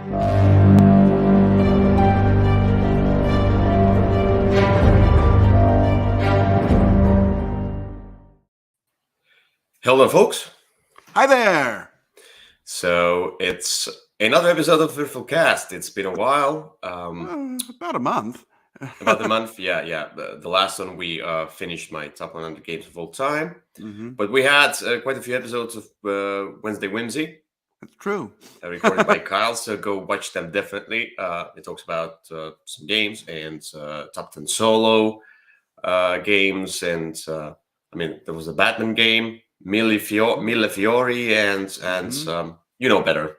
Hello, folks. Hi there. So it's another episode of Würfel Cast. It's been a while. About a month. About a month. Yeah. The last one we finished my top 100 games of all time. Mm-hmm. But we had quite a few episodes of Wednesday Whimsy. That's true. Recorded by Kyle, so go watch them definitely. It talks about some games and top 10 solo games. And there was a Batman game, Mille Fiori, and you know better.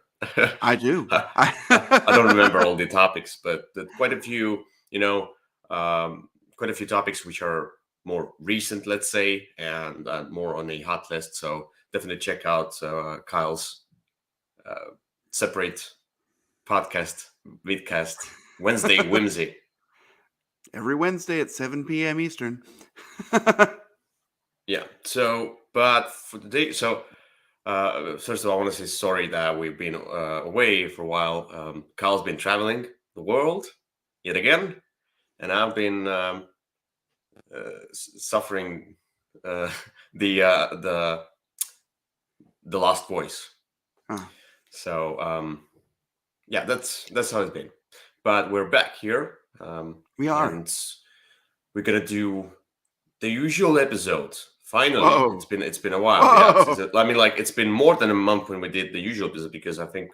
I do. I don't remember all the topics, but quite a few, quite a few topics which are more recent, let's say, and more on a hot list. So definitely check out Kyle's separate podcast, vidcast, Wednesday Whimsy. Every Wednesday at 7 p.m. Eastern. Yeah. So, but for today, first of all, I want to say sorry that we've been away for a while. Kyle's been traveling the world yet again, and I've been suffering the lost voice. Huh. So yeah, that's how it's been. But we're back here. We are. And we're gonna do the usual episode. Finally, Whoa. It's been a while. Yeah, it's been more than a month when we did the usual episode, because I think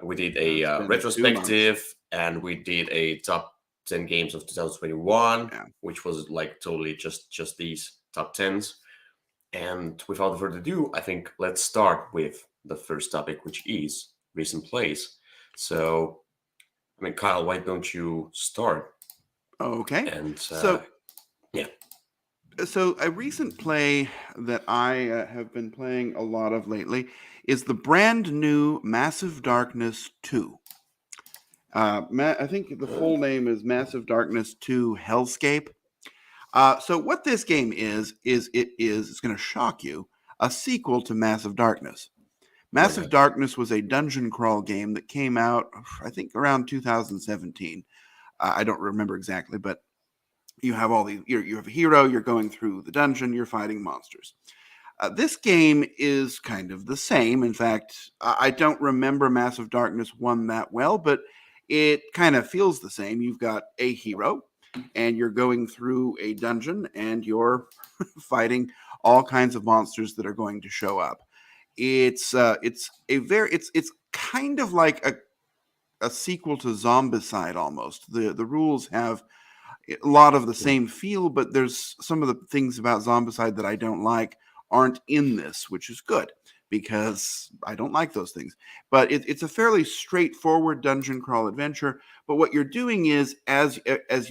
we did a retrospective and we did a top 10 games of 2021, which was like totally just these top 10s. And without further ado, I think let's start with the first topic, which is recent plays. So, Kyle, why don't you start? Okay. And yeah. So a recent play that I have been playing a lot of lately is the brand new Massive Darkness 2. I think the full name is Massive Darkness 2 Hellscape. So what this game is it's going to shock you, a sequel to Massive Darkness. Massive Darkness was a dungeon crawl game that came out, I think, around 2017. I don't remember exactly, but you have you have a hero, you're going through the dungeon, you're fighting monsters. This game is kind of the same. In fact, I don't remember Massive Darkness 1 that well, but it kind of feels the same. You've got a hero, and you're going through a dungeon, and you're fighting all kinds of monsters that are going to show up. It's kind of like a sequel to Zombicide almost. The rules have a lot of the same feel, but there's some of the things about Zombicide that I don't like aren't in this, which is good because I don't like those things. But it's a fairly straightforward dungeon crawl adventure. But what you're doing is, as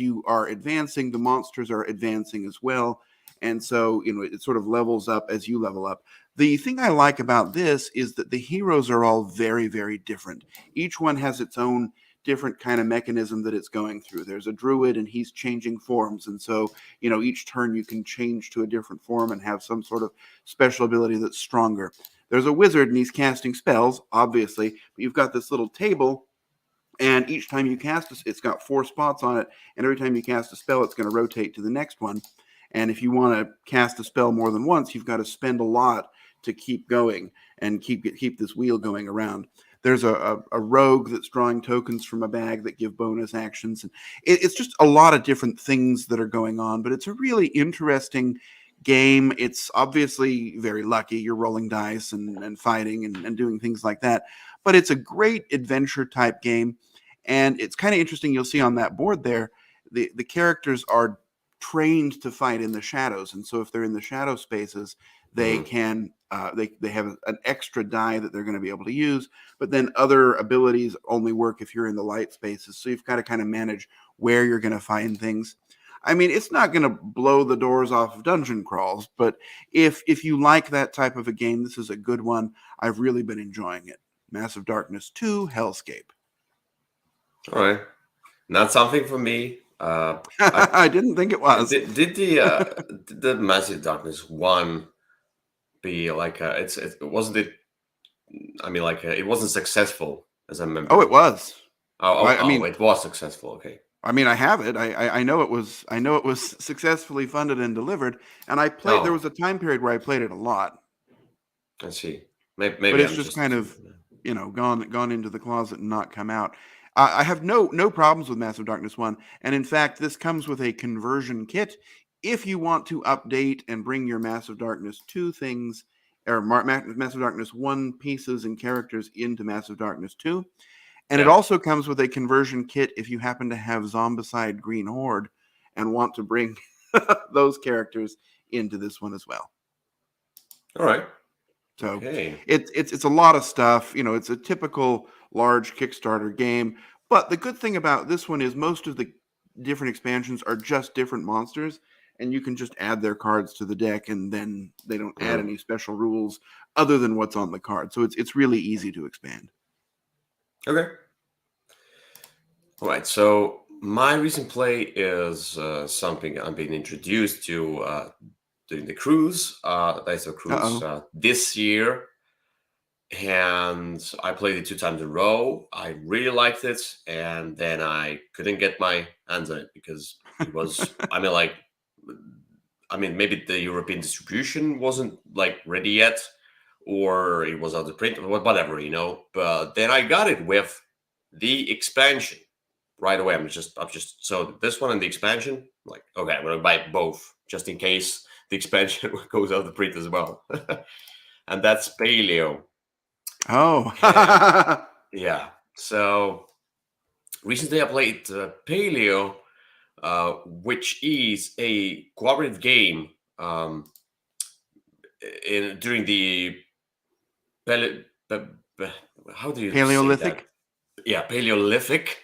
you are advancing, the monsters are advancing as well. And so, it sort of levels up as you level up. The thing I like about this is that the heroes are all very, very different. Each one has its own different kind of mechanism that it's going through. There's a druid and he's changing forms. And so, each turn you can change to a different form and have some sort of special ability that's stronger. There's a wizard and he's casting spells, obviously, but you've got this little table, and each time you cast it's got 4 spots on it. And every time you cast a spell, it's going to rotate to the next one. And if you want to cast a spell more than once, you've got to spend a lot to keep going and keep this wheel going around. There's a rogue that's drawing tokens from a bag that give bonus actions. And it's just a lot of different things that are going on, but it's a really interesting game. It's obviously very lucky. You're rolling dice and fighting and doing things like that. But it's a great adventure type game. And it's kind of interesting. You'll see on that board there, the characters are trained to fight in the shadows. And so if they're in the shadow spaces, they can they have an extra die that they're going to be able to use, but then other abilities only work if you're in the light spaces. So you've got to kind of manage where you're going to find things. I mean, it's not going to blow the doors off of dungeon crawls, but if you like that type of a game, this is a good one. I've really been enjoying it. Massive Darkness 2 Hellscape. All right. Not something for me. I didn't think it was. Did the Massive Darkness 1 be like it wasn't it? I mean, it wasn't successful as I remember. Oh, it was. Oh, I mean, it was successful. Okay. I mean, I have it. I know it was. I know it was successfully funded and delivered. And I played. There Oh, was a time period where I played it a lot, I see. Maybe, but maybe it's I'm just just. kind of, gone into the closet and not come out. I have no problems with Massive Darkness 1, and in fact, this comes with a conversion kit. If you want to update and bring your Massive Darkness 2 things, or Massive Darkness 1 pieces and characters into Massive Darkness 2, and it Yeah. also comes with a conversion kit if you happen to have Zombicide Green Horde and want to bring those characters into this one as well. All right. So Okay. it's a lot of stuff. It's a typical large Kickstarter game. But the good thing about this one is most of the different expansions are just different monsters, and you can just add their cards to the deck, and then they don't add any special rules other than what's on the card. So it's really easy to expand. Okay. All right. So my recent play is something I'm being introduced to during the cruise. That's a cruise Uh-oh. this year, and I played it 2 times in a row. I really liked it, and then I couldn't get my hands on it because it was. Maybe the European distribution wasn't like ready yet, or it was out of print, or whatever, But then I got it with the expansion right away. So this one and the expansion, like, okay, I'm gonna buy both just in case the expansion goes out of print as well. And that's Paleo. Oh. And yeah, so recently I played Paleo, which is a cooperative game during the Pale- pe- pe- how do you say that? Paleolithic? Yeah, Paleolithic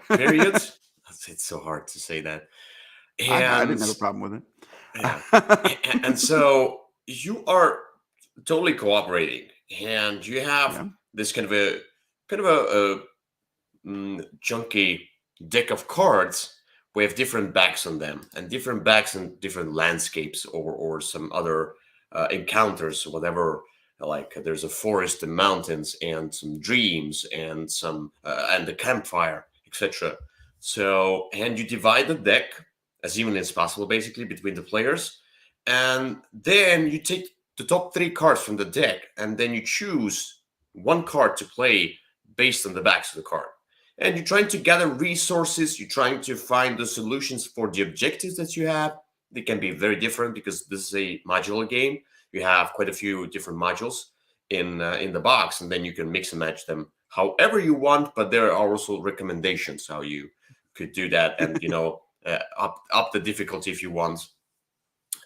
period. It's so hard to say that. I And didn't have a problem with yeah, it. and so you are totally cooperating, and you have Yeah. this kind of a chunky deck of cards with different backs on them, and different backs and different landscapes, or some other encounters, whatever. Like there's a forest and mountains and some dreams and some and the campfire, etc. So, and you divide the deck as evenly as possible, basically, between the players, and then you take the top 3 cards from the deck, and then you choose one card to play based on the backs of the card. And you're trying to gather resources, you're trying to find the solutions for the objectives that you have. They can be very different because this is a modular game. You have quite a few different modules in the box, and then you can mix and match them however you want. But there are also recommendations how you could do that, and up the difficulty if you want.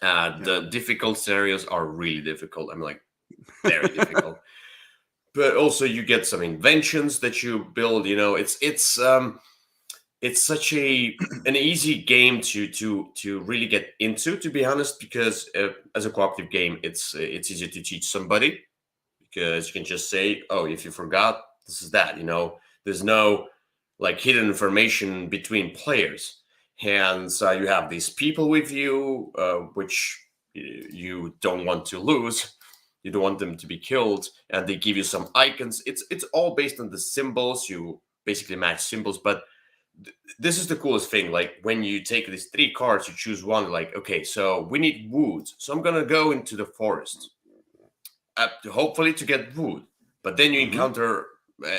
The difficult scenarios are really difficult. Very difficult. But also you get some inventions that you build. It's such an easy game to really get into, to be honest, because as a cooperative game, it's easy to teach somebody, because you can just say, oh, if you forgot, this is that. There's no like hidden information between players, and so you have these people with you, which you don't want to lose. You don't want them to be killed, and they give you some icons. It's all based on the symbols. You basically match symbols, but this is the coolest thing. Like when you take these 3 cards, you choose one. Like, okay, so we need wood, so I'm gonna go into the forest, hopefully to get wood. But then you encounter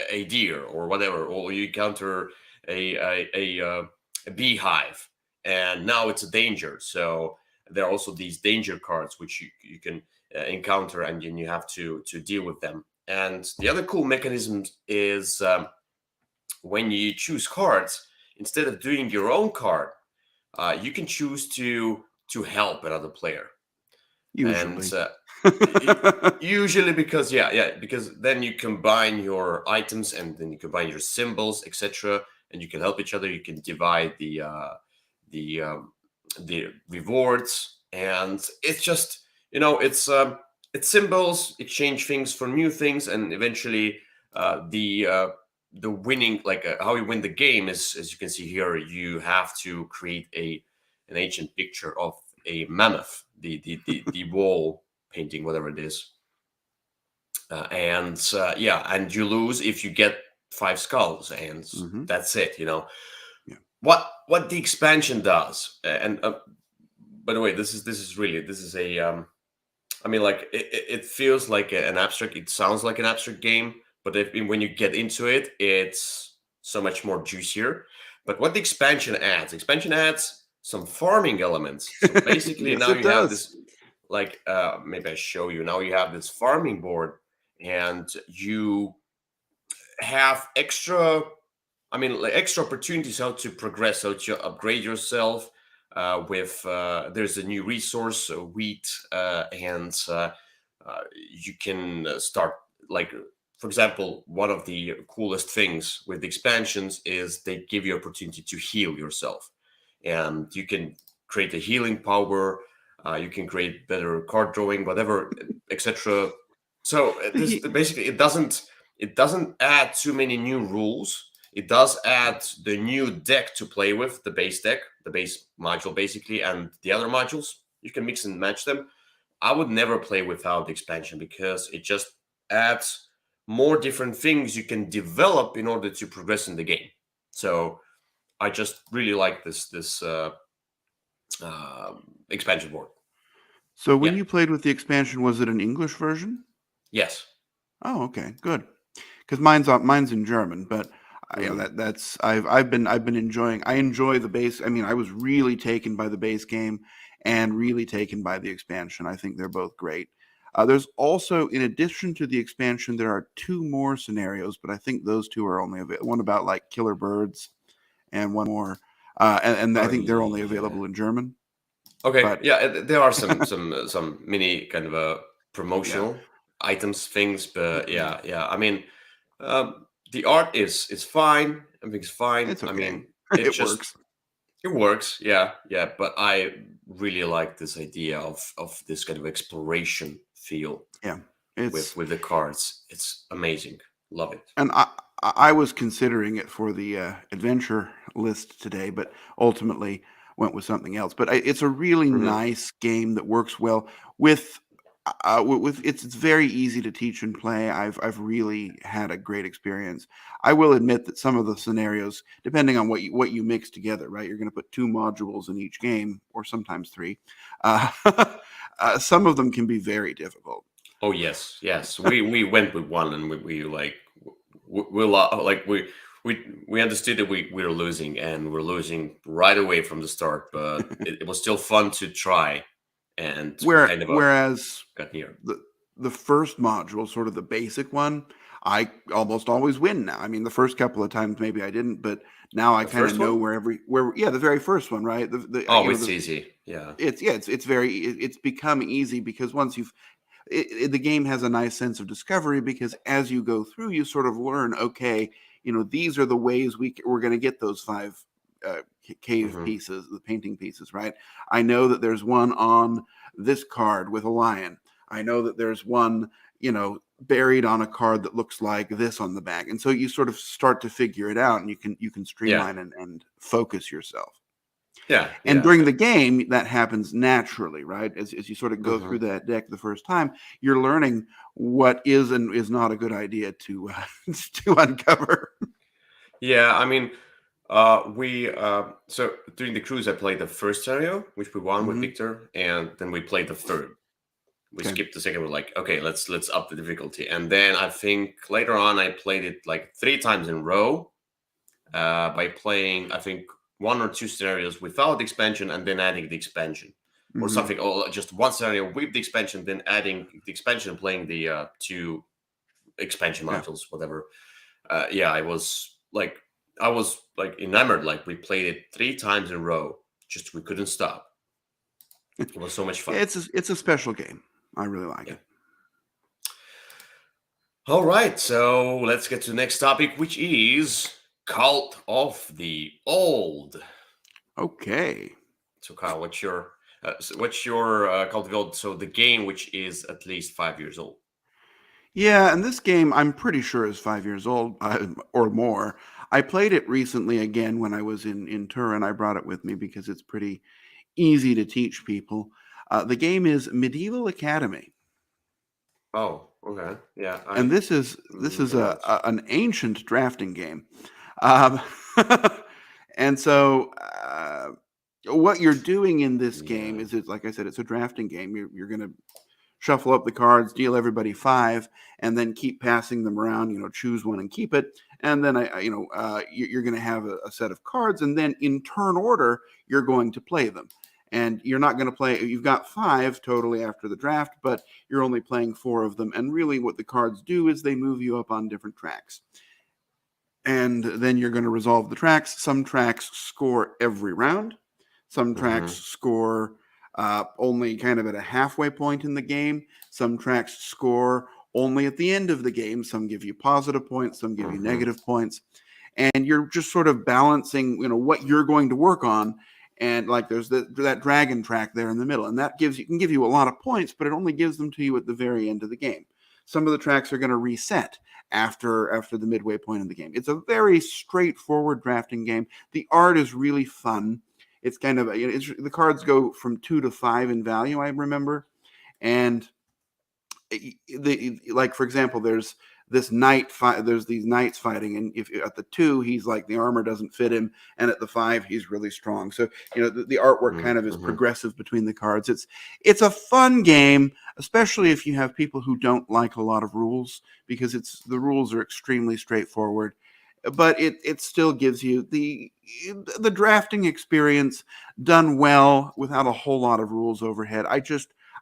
a deer or whatever, or you encounter a beehive, and now it's a danger. So there are also these danger cards which you can encounter, and then you have to deal with them. And the other cool mechanism is when you choose cards, instead of doing your own card, you can choose to help another player. Usually. And usually, because because then you combine your items, and then you combine your symbols, etc., and you can help each other. You can divide the rewards, and it's just it's symbols, exchange things for new things, and eventually the winning, like how you win the game is, as you can see here, you have to create an ancient picture of a mammoth, the wall painting, whatever it is, and you lose if you get 5 skulls, and Mm-hmm. that's it. Yeah. What the expansion does, and by the way, this is a I mean, like it feels like an abstract. It sounds like an abstract game, but when you get into it, it's so much more juicier. But what the expansion adds some farming elements. So basically, Yes, now it you have does. this, like, maybe I show you. Now you have this farming board, and you have extra, I mean, like extra opportunities how to progress, how to upgrade yourself. With There's a new resource, wheat, and you can start, like, for example, one of the coolest things with the expansions is they give you opportunity to heal yourself, and you can create a healing power. You can create better card drawing, whatever, etc. So this The basically, it doesn't add too many new rules. It does add the new deck to play with, the base deck, the base module basically, and the other modules. You can mix and match them. I would never play without the expansion because it just adds more different things you can develop in order to progress in the game. So I just really like this expansion board. So when Yeah. you played with the expansion, was it an English version? Yes. Oh, okay, good. Because mine's in German, but Mm. that's I've been enjoying. I enjoy the base. I mean, I was really taken by the base game, and really taken by the expansion. I think they're both great. There's also, in addition to the expansion, there are two more scenarios, but I think those two are only available. One about like killer birds, and one more, and I Oh think they're only yeah. available in German. Okay. But Yeah. There are some mini kind of yeah, promotional items things, but yeah, yeah. I mean, the art is fine. Everything's fine. it's I okay. mean, it It just works. it works. Yeah. But I really like this idea of this kind of exploration feel Yeah, with it's with the cards. It's amazing. Love it. and I was considering it for the adventure list today, but ultimately went with something else. But it's a really Hmm. nice game that works well with it's very easy to teach and play. I've really had a great experience. I will admit that some of the scenarios, depending on what you mix together, right? You're going to put two modules in each game, or sometimes three. Uh, some of them can be very difficult. Oh yes. We went with one, and we like like we understood that we were losing, and we're losing right away from the start. But it was still fun to try, and we kind of Whereas got near the the first module, sort of the basic one, I almost always win now. I mean, the first couple of times maybe I didn't, but now I the kind of first know one. where yeah, the very first one, right? Oh, it's easy. Yeah. it's yeah, it's become easy because once the game has a nice sense of discovery, because as you go through, you sort of learn, okay, these are the ways we're going to get those five cave Hmm. pieces, the painting pieces, right? I know that there's one on this card with a lion. I know that there's one, buried on a card that looks like this on the back. And so you sort of start to figure it out, and you can Yeah. streamline and focus yourself. Yeah. And Yeah. during the game, that happens naturally, right? As you sort of go through Hmm. that deck the first time, you're learning what is and is not a good idea to to uncover. Yeah. I mean, we so during the cruise, I played the first scenario, which we won with Hmm. Victor, and then we played the third. We Okay. skipped the second. We're like, okay, let's up the difficulty. And then I think later on, I played it like 3 times in a row, by playing, I think, one or two scenarios without the expansion, and then adding the expansion, or Hmm. something, or just one scenario with the expansion, then adding the expansion, playing the two expansion Yeah. modules, whatever. Yeah, I was like enamored. Like, we played it 3 times in a row. Just we couldn't stop. It was so much Yeah, fun. it's a special game. I really like Yeah. it. All right, so let's get to the next topic, which is Cult of the Old. Okay. So, Kyle, what's your Cult of the Old? So, the game, which is at least 5 years old. Yeah, and this game I'm pretty sure is 5 years old, or more. I played it recently again when I was in Turin. I brought it with me because it's pretty easy to teach people. The game is Medieval Academy. Oh, Okay. Yeah. And this is an ancient drafting game. Um, and so what you're doing in this game is, like I said, it's a drafting game. You're going to shuffle up the cards, deal everybody 5, and then keep passing them around. Choose one and keep it. And then you're going to have a set of cards, and then in turn order, you're going to play them. And you're not going to play. You've got 5 totally after the draft, but you're only playing 4 of them. And really, what the cards do is they move you up on different tracks. And then you're going to resolve the tracks. Some tracks score every round. Some tracks score only kind of at a halfway point in the game. Some tracks score only at the end of the game. Some give you positive points. Some give you negative points. And you're just sort of balancing, what you're going to work on. And like there's that dragon track there in the middle. And that can give you a lot of points, but it only gives them to you at the very end of the game. Some of the tracks are going to reset after the midway point in the game. It's a very straightforward drafting game. The art is really fun. It's kind of the cards go from 2 to 5 in value, I remember, and like for example, there's this knight fight. There's these knights fighting, and if at the 2 he's like the armor doesn't fit him, and at the 5 he's really strong. So the artwork kind of is progressive between the cards. It's a fun game, especially if you have people who don't like a lot of rules, because the rules are extremely straightforward. But it still gives you the drafting experience done well without a whole lot of rules overhead. I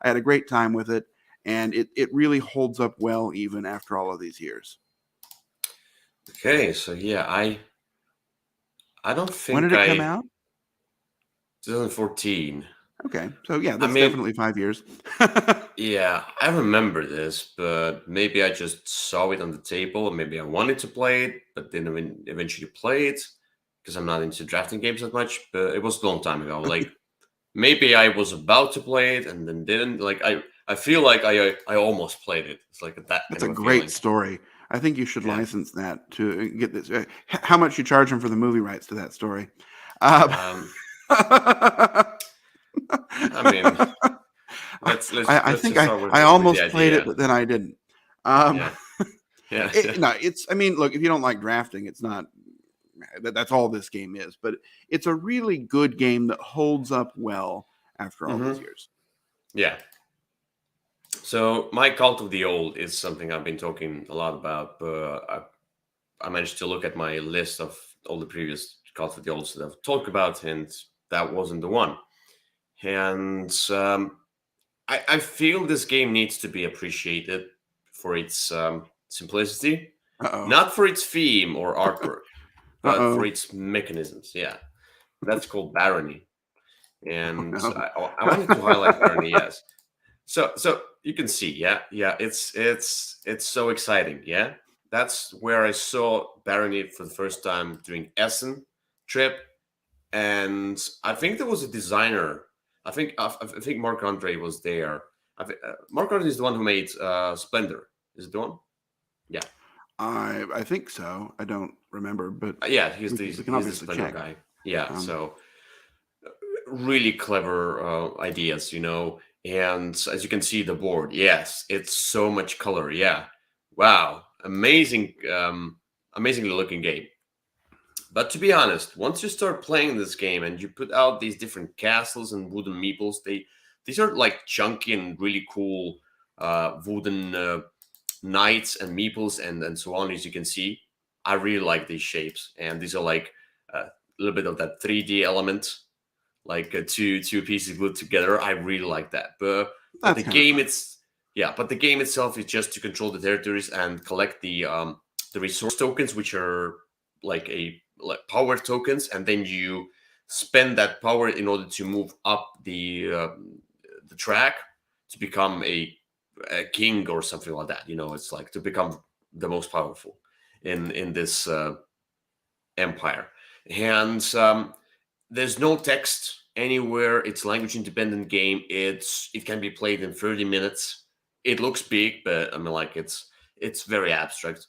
had a great time with it, and it really holds up well even after all of these years. Okay, so yeah, I don't think when did it come out? 2014. Okay, so yeah, that's definitely 5 years. Yeah, I remember this, but maybe I just saw it on the table, and maybe I wanted to play it, but didn't eventually play it because I'm not into drafting games that much. But it was a long time ago. Like maybe I was about to play it and then didn't. Like I feel like I almost played it. It's like that. That's a great story. I think you should license that to get this. How much you charge them for the movie rights to that story? I mean, I think I almost played it, but then I didn't. Yeah. No, it's. I mean, look, if you don't like drafting, it's not. That's all this game is. But it's a really good game that holds up well after all these years. Yeah. So my Cult of the Old is something I've been talking a lot about, but I managed to look at my list of all the previous Cult of the Olds that I've talked about, and that wasn't the one. And I feel this game needs to be appreciated for its simplicity, not for its theme or artwork, but for its mechanisms. Yeah, that's called Barony, and I wanted to highlight Barony. Yes, so you can see, yeah, it's so exciting. Yeah, that's where I saw Barony for the first time during Essen trip, and I think there was a designer. I think Mark Andre was there. Mark Andre is the one who made Splendor. Is it the one? Yeah. I think so. I don't remember, but yeah, he's the Splendor guy. Yeah. So really clever ideas, And as you can see, the board, yes, it's so much color. Yeah. Wow. Amazingly looking game. But to be honest, once you start playing this game and you put out these different castles and wooden meeples, these are like chunky and really cool wooden knights and meeples and so on. As you can see, I really like these shapes, and these are like a little bit of that 3D element, like two pieces glued together. I really like that. But the game itself is just to control the territories and collect the resource tokens, which are like power tokens, and then you spend that power in order to move up the track to become a king or something like that. It's like to become the most powerful in this empire. And there's no text anywhere. It's language independent game. It can be played in 30 minutes. It looks big, but I mean, like it's very abstract.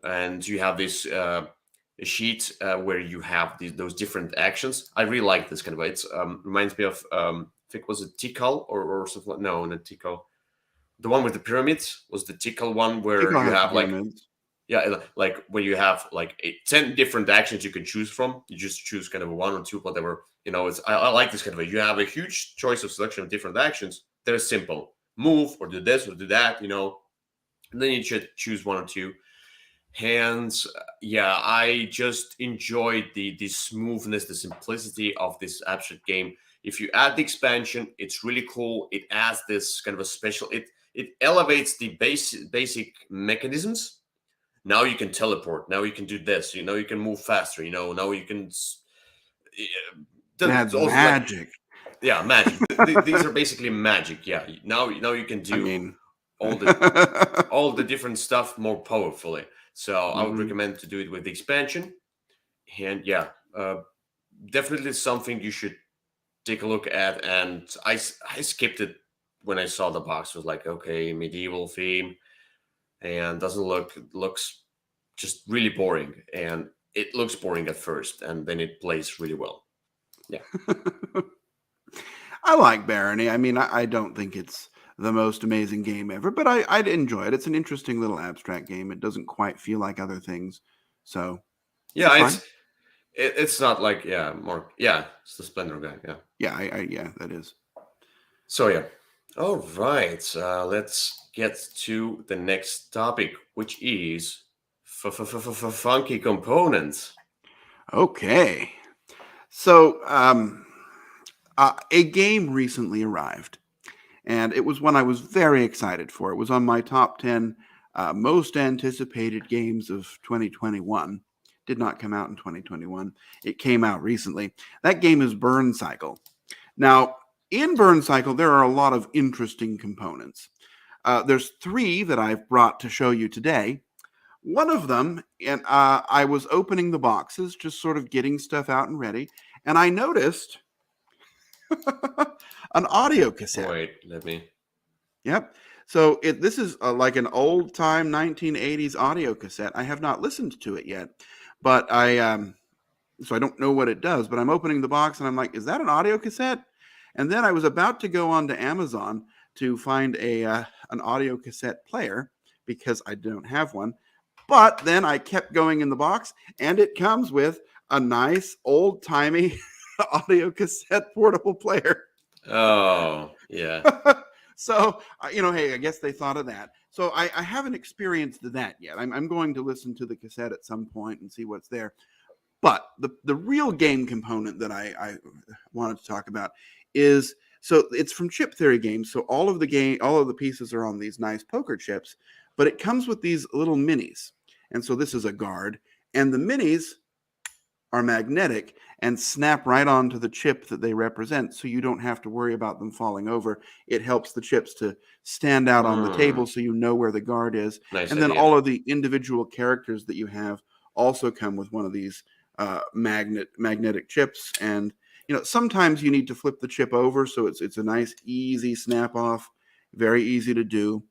And you have this sheet where you have those different actions. I really like this kind of way. It reminds me of I think was it Tikal or something like, no, not Tikal. the one with the pyramids was the tickle one where Tickle you has the have like pyramids. like where you have like 10 different actions you can choose from. You just choose kind of one or two, whatever. It's I like this kind of you have a huge choice of selection of different actions. They're simple. Move or do this or do that, and then you should choose one or two. Hands, yeah, I just enjoyed the smoothness, the simplicity of this abstract game. If you add the expansion, it's really cool. It adds this kind of a special. It elevates the basic mechanisms. Now you can teleport. Now you can do this. You can move faster. Now you can. It adds Also, like, magic. yeah, magic. These are basically magic. Yeah. Now you can do I mean, all the different stuff more powerfully. So I would recommend to do it with the expansion. And yeah, definitely something you should take a look at. And I skipped it when I saw the box. It was like, okay, medieval theme, and looks just really boring. And it looks boring at first, and then it plays really well. Yeah. I like Barony. I mean, I don't think it's the most amazing game ever, but I'd enjoy it. It's an interesting little abstract game. It doesn't quite feel like other things. So, Yeah, fine. it's not like, it's the Splendor guy. Yeah. Yeah, that is. So yeah. All right. Let's get to the next topic, which is funky components. Okay. So, a game recently arrived, and it was one I was very excited for. It was on my top 10 most anticipated games of 2021. Did not come out in 2021. It came out recently. That game is Burn Cycle. Now, in Burn Cycle, there are a lot of interesting components. There's 3 that I've brought to show you today. One of them, and I was opening the boxes, just sort of getting stuff out and ready, and I noticed an audio cassette. Wait, let me. Yep. So this is like an old time 1980s audio cassette. I have not listened to it yet, but so I don't know what it does. But I'm opening the box and I'm like, is that an audio cassette? And then I was about to go on to Amazon to find an audio cassette player because I don't have one. But then I kept going in the box, and it comes with a nice old timey audio cassette portable player. Oh, yeah. So, hey, I guess they thought of that. So I haven't experienced that yet. I'm going to listen to the cassette at some point and see what's there. But the real game component that I wanted to talk about is, so it's from Chip Theory Games. So all of the pieces are on these nice poker chips, but it comes with these little minis. And so this is a guard, and the minis are magnetic and snap right onto the chip that they represent, so you don't have to worry about them falling over. It helps the chips to stand out on the table so you know where the guard is. Nice and then idea. all of the individual characters that you have also come with one of these magnetic chips. And sometimes you need to flip the chip over, so it's a nice easy snap off, very easy to do.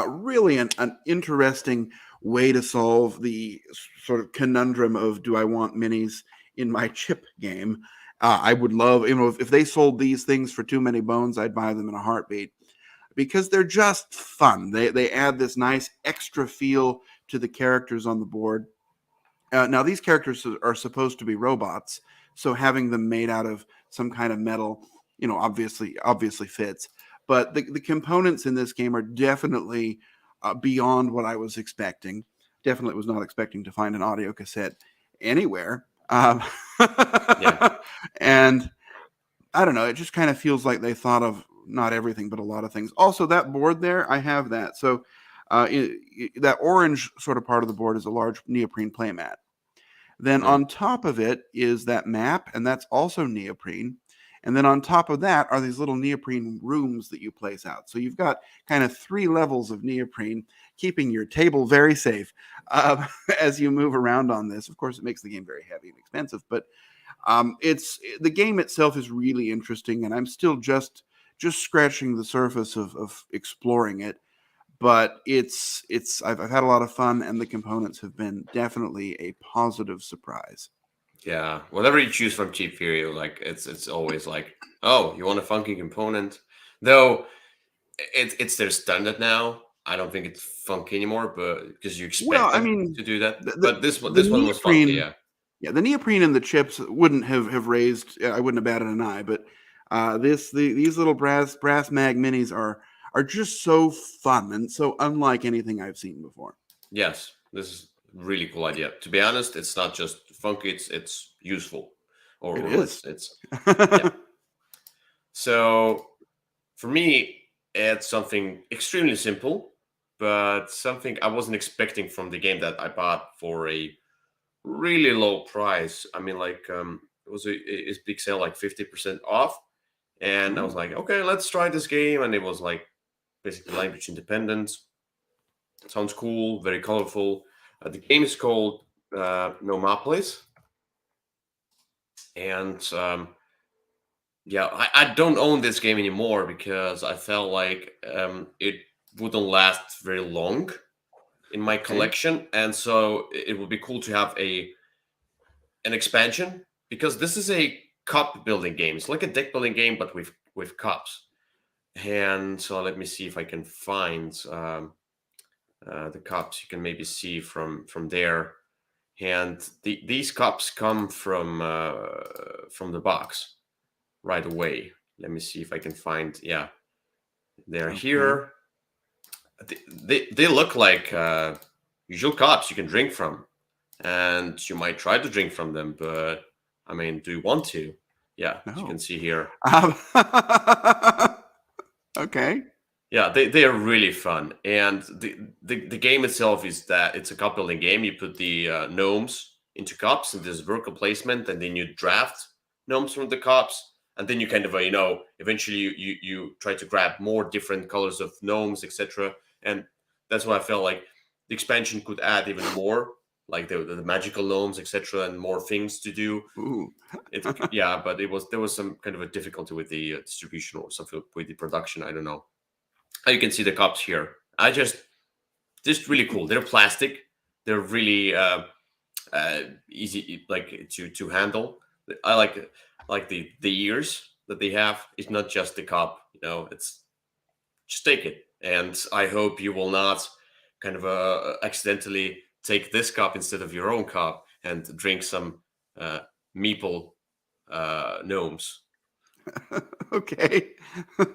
Really an interesting way to solve the sort of conundrum of, do I want minis in my chip game? I would love, if they sold these things for too many bones, I'd buy them in a heartbeat, because they're just fun. They add this nice extra feel to the characters on the board. Now, these characters are supposed to be robots, so having them made out of some kind of metal, obviously fits. But the components in this game are definitely beyond what I was expecting. Definitely was not expecting to find an audio cassette anywhere. Yeah. And I don't know, it just kind of feels like they thought of not everything, but a lot of things. Also, that board there, I have that. So that orange sort of part of the board is a large neoprene playmat. Then on top of it is that map, and that's also neoprene. And then on top of that are these little neoprene rooms that you place out. So you've got kind of 3 levels of neoprene, keeping your table very safe as you move around on this. Of course, it makes the game very heavy and expensive, but the game itself is really interesting, and I'm still just scratching the surface of exploring it. But I've had a lot of fun, and the components have been definitely a positive surprise. Yeah, whatever you choose from Cheap Theory, like it's always like, oh, you want a funky component, though. it's their standard now. I don't think it's funky anymore, but because you Well, expect I them mean, to do that. the But the, the this one was funky, neoprene, yeah. yeah, the neoprene and the chips wouldn't have raised. I wouldn't have batted an eye, but these little brass mag minis are just so fun and so unlike anything I've seen before. Yes, this is really cool idea. To be honest, it's not just funky; it's useful, It or is. it's yeah. So for me, it's something extremely simple, but something I wasn't expecting from the game that I bought for a really low price. I mean, like it was a big sale, like 50% off, and I was Oh, like, okay, let's try this game, and it was like basically language independent. Sounds cool, very colorful. The game is called Numa, and yeah, I don't own this game anymore because I felt like it wouldn't last very long in my okay. collection, and so it would be cool to have an expansion because this is a cup building game. It's like a deck building game, but with cups. And so let me see if I can find the cups. You can maybe see from there. And these cups come from the box right away. Let me see if I can find. Yeah, they're Okay. here. They look like usual cups you can drink from, and you might try to drink from them. But I mean, do you want to? Yeah, as you can No. see here. Um, okay. Yeah, they are really fun, and the game itself is that it's a cup building game. You put the gnomes into cups, and there's worker placement, and then you draft gnomes from the cups, and then you kind of eventually you try to grab more different colors of gnomes, etc. And that's why I felt like the expansion could add even more, like the magical gnomes, etc., and more things to do. Ooh. Yeah, but there was some kind of a difficulty with the distribution or something with the production. I don't know. You can see the cups here. Just really cool. They're plastic. They're really easy, like to handle. I like the ears that they have. It's not just the cup. It's just take it. And I hope you will not kind of accidentally take this cup instead of your own cup and drink some meeple gnomes. Okay.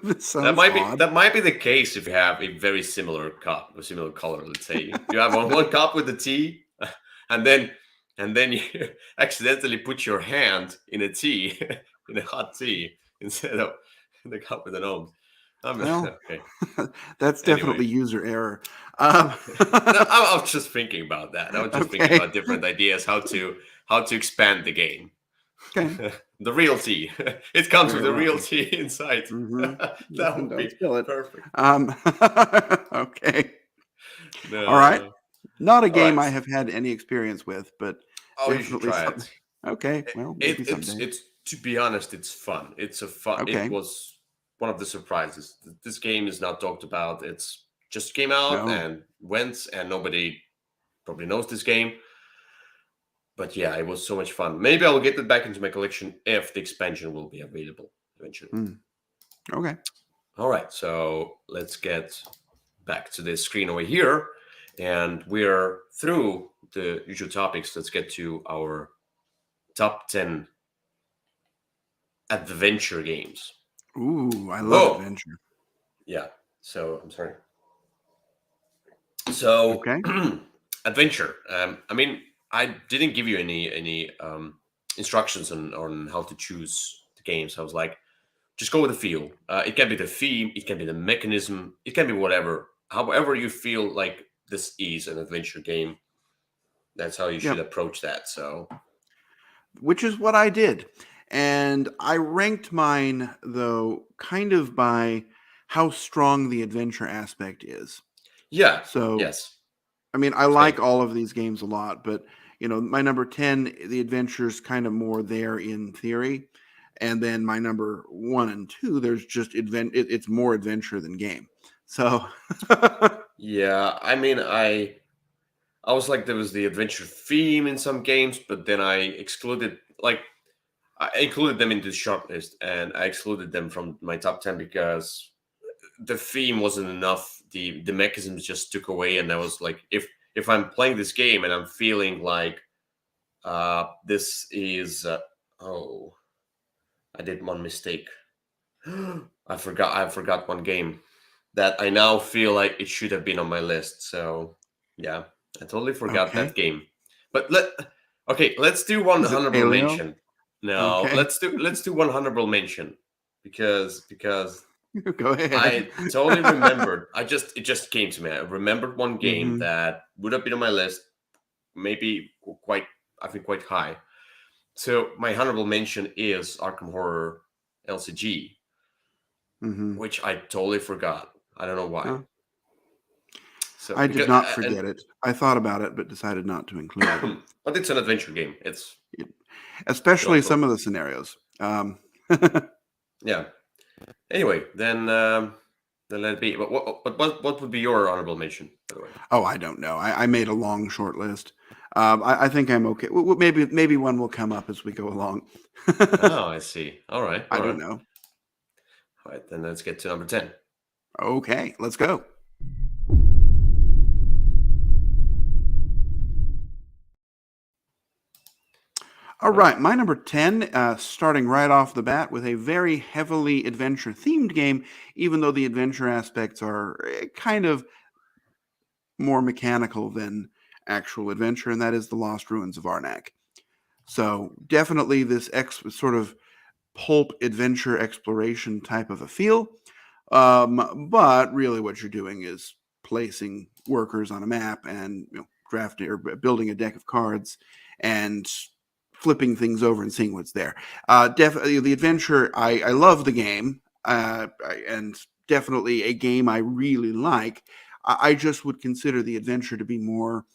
This sounds odd. That might be the case if you have a very similar cup, a similar color. Let's say you have one cup with the tea, and then you accidentally put your hand in a tea, in a hot tea, instead of the cup with the gnome. Well, Okay. that's Anyway, definitely user error. Um, no, I was just thinking about that. I was just thinking okay. about different ideas how to expand the game. Okay. The real tea. It comes with Very the well. real tea inside. Mm-hmm. That would Don't be spill it. perfect. Okay. All right. No. Not a All game right. I have had any experience with, but Oh, you should definitely try something. it. Okay. Well, maybe someday. It's to be honest, it's fun. It's a fun. It Okay. was one of the surprises. This game is not talked about. It's just came out No. and went, and nobody probably knows this game. But yeah, it was so much fun. Maybe I will get it back into my collection if the expansion will be available eventually. Okay. All right, so let's get back to this screen over here, and we're through the usual topics. Let's get to our top 10 adventure games. Ooh, I love Oh, adventure. yeah. So I'm sorry. So Okay. adventure. I mean, I didn't give you any instructions on how to choose the games. I was like, just go with the feel. It can be the theme, it can be the mechanism, it can be whatever. However you feel like this is an adventure game, that's how you should Yep. approach that. So Which is what I did. And I ranked mine, though, kind of by how strong the adventure aspect is. yeah, So, yes, I mean, I same. like all of these games a lot, but, my number 10, the adventure's kind of more there in theory. And then my number 1 and 2, there's just it's more adventure than game. So, Yeah, I mean, I was like there was the adventure theme in some games, but then I included them into the short list and I excluded them from my top 10 because the theme wasn't enough. The mechanisms just took away, and I was like, if I'm playing this game and I'm feeling like this is oh, I did one mistake. I forgot one game that I now feel like it should have been on my list. So yeah, I totally forgot Okay. that game. But let's do one Is it honorable Paleo? mention. No, Okay. let's do one honorable mention because Go ahead. I totally remembered. It just came to me. I remembered one game Mhm. that would have been on my list, maybe quite high. So my honorable mention is Arkham Horror LCG, Mhm. which I totally forgot. I don't know why. Oh. So I did because not forget it. I thought about it, but decided not to include it. but it's an adventure game. Especially also some of the scenarios. yeah. Anyway, then let it be. But what would be your honorable mention, by the way? Oh, I don't know. I made a long short list. I think I'm okay. Maybe one will come up as we go along. Oh, I see. All right. I All don't right. know. All right. Then let's get to number 10. Okay, let's go. All right, my number 10, starting right off the bat with a very heavily adventure-themed game, even though the adventure aspects are kind of more mechanical than actual adventure, and that is The Lost Ruins of Arnac. So definitely this sort of pulp adventure exploration type of a feel, but really what you're doing is placing workers on a map and drafting or building a deck of cards and flipping things over and seeing what's there. Definitely the adventure. I love the game, and definitely a game I really like. I just would consider the adventure to be more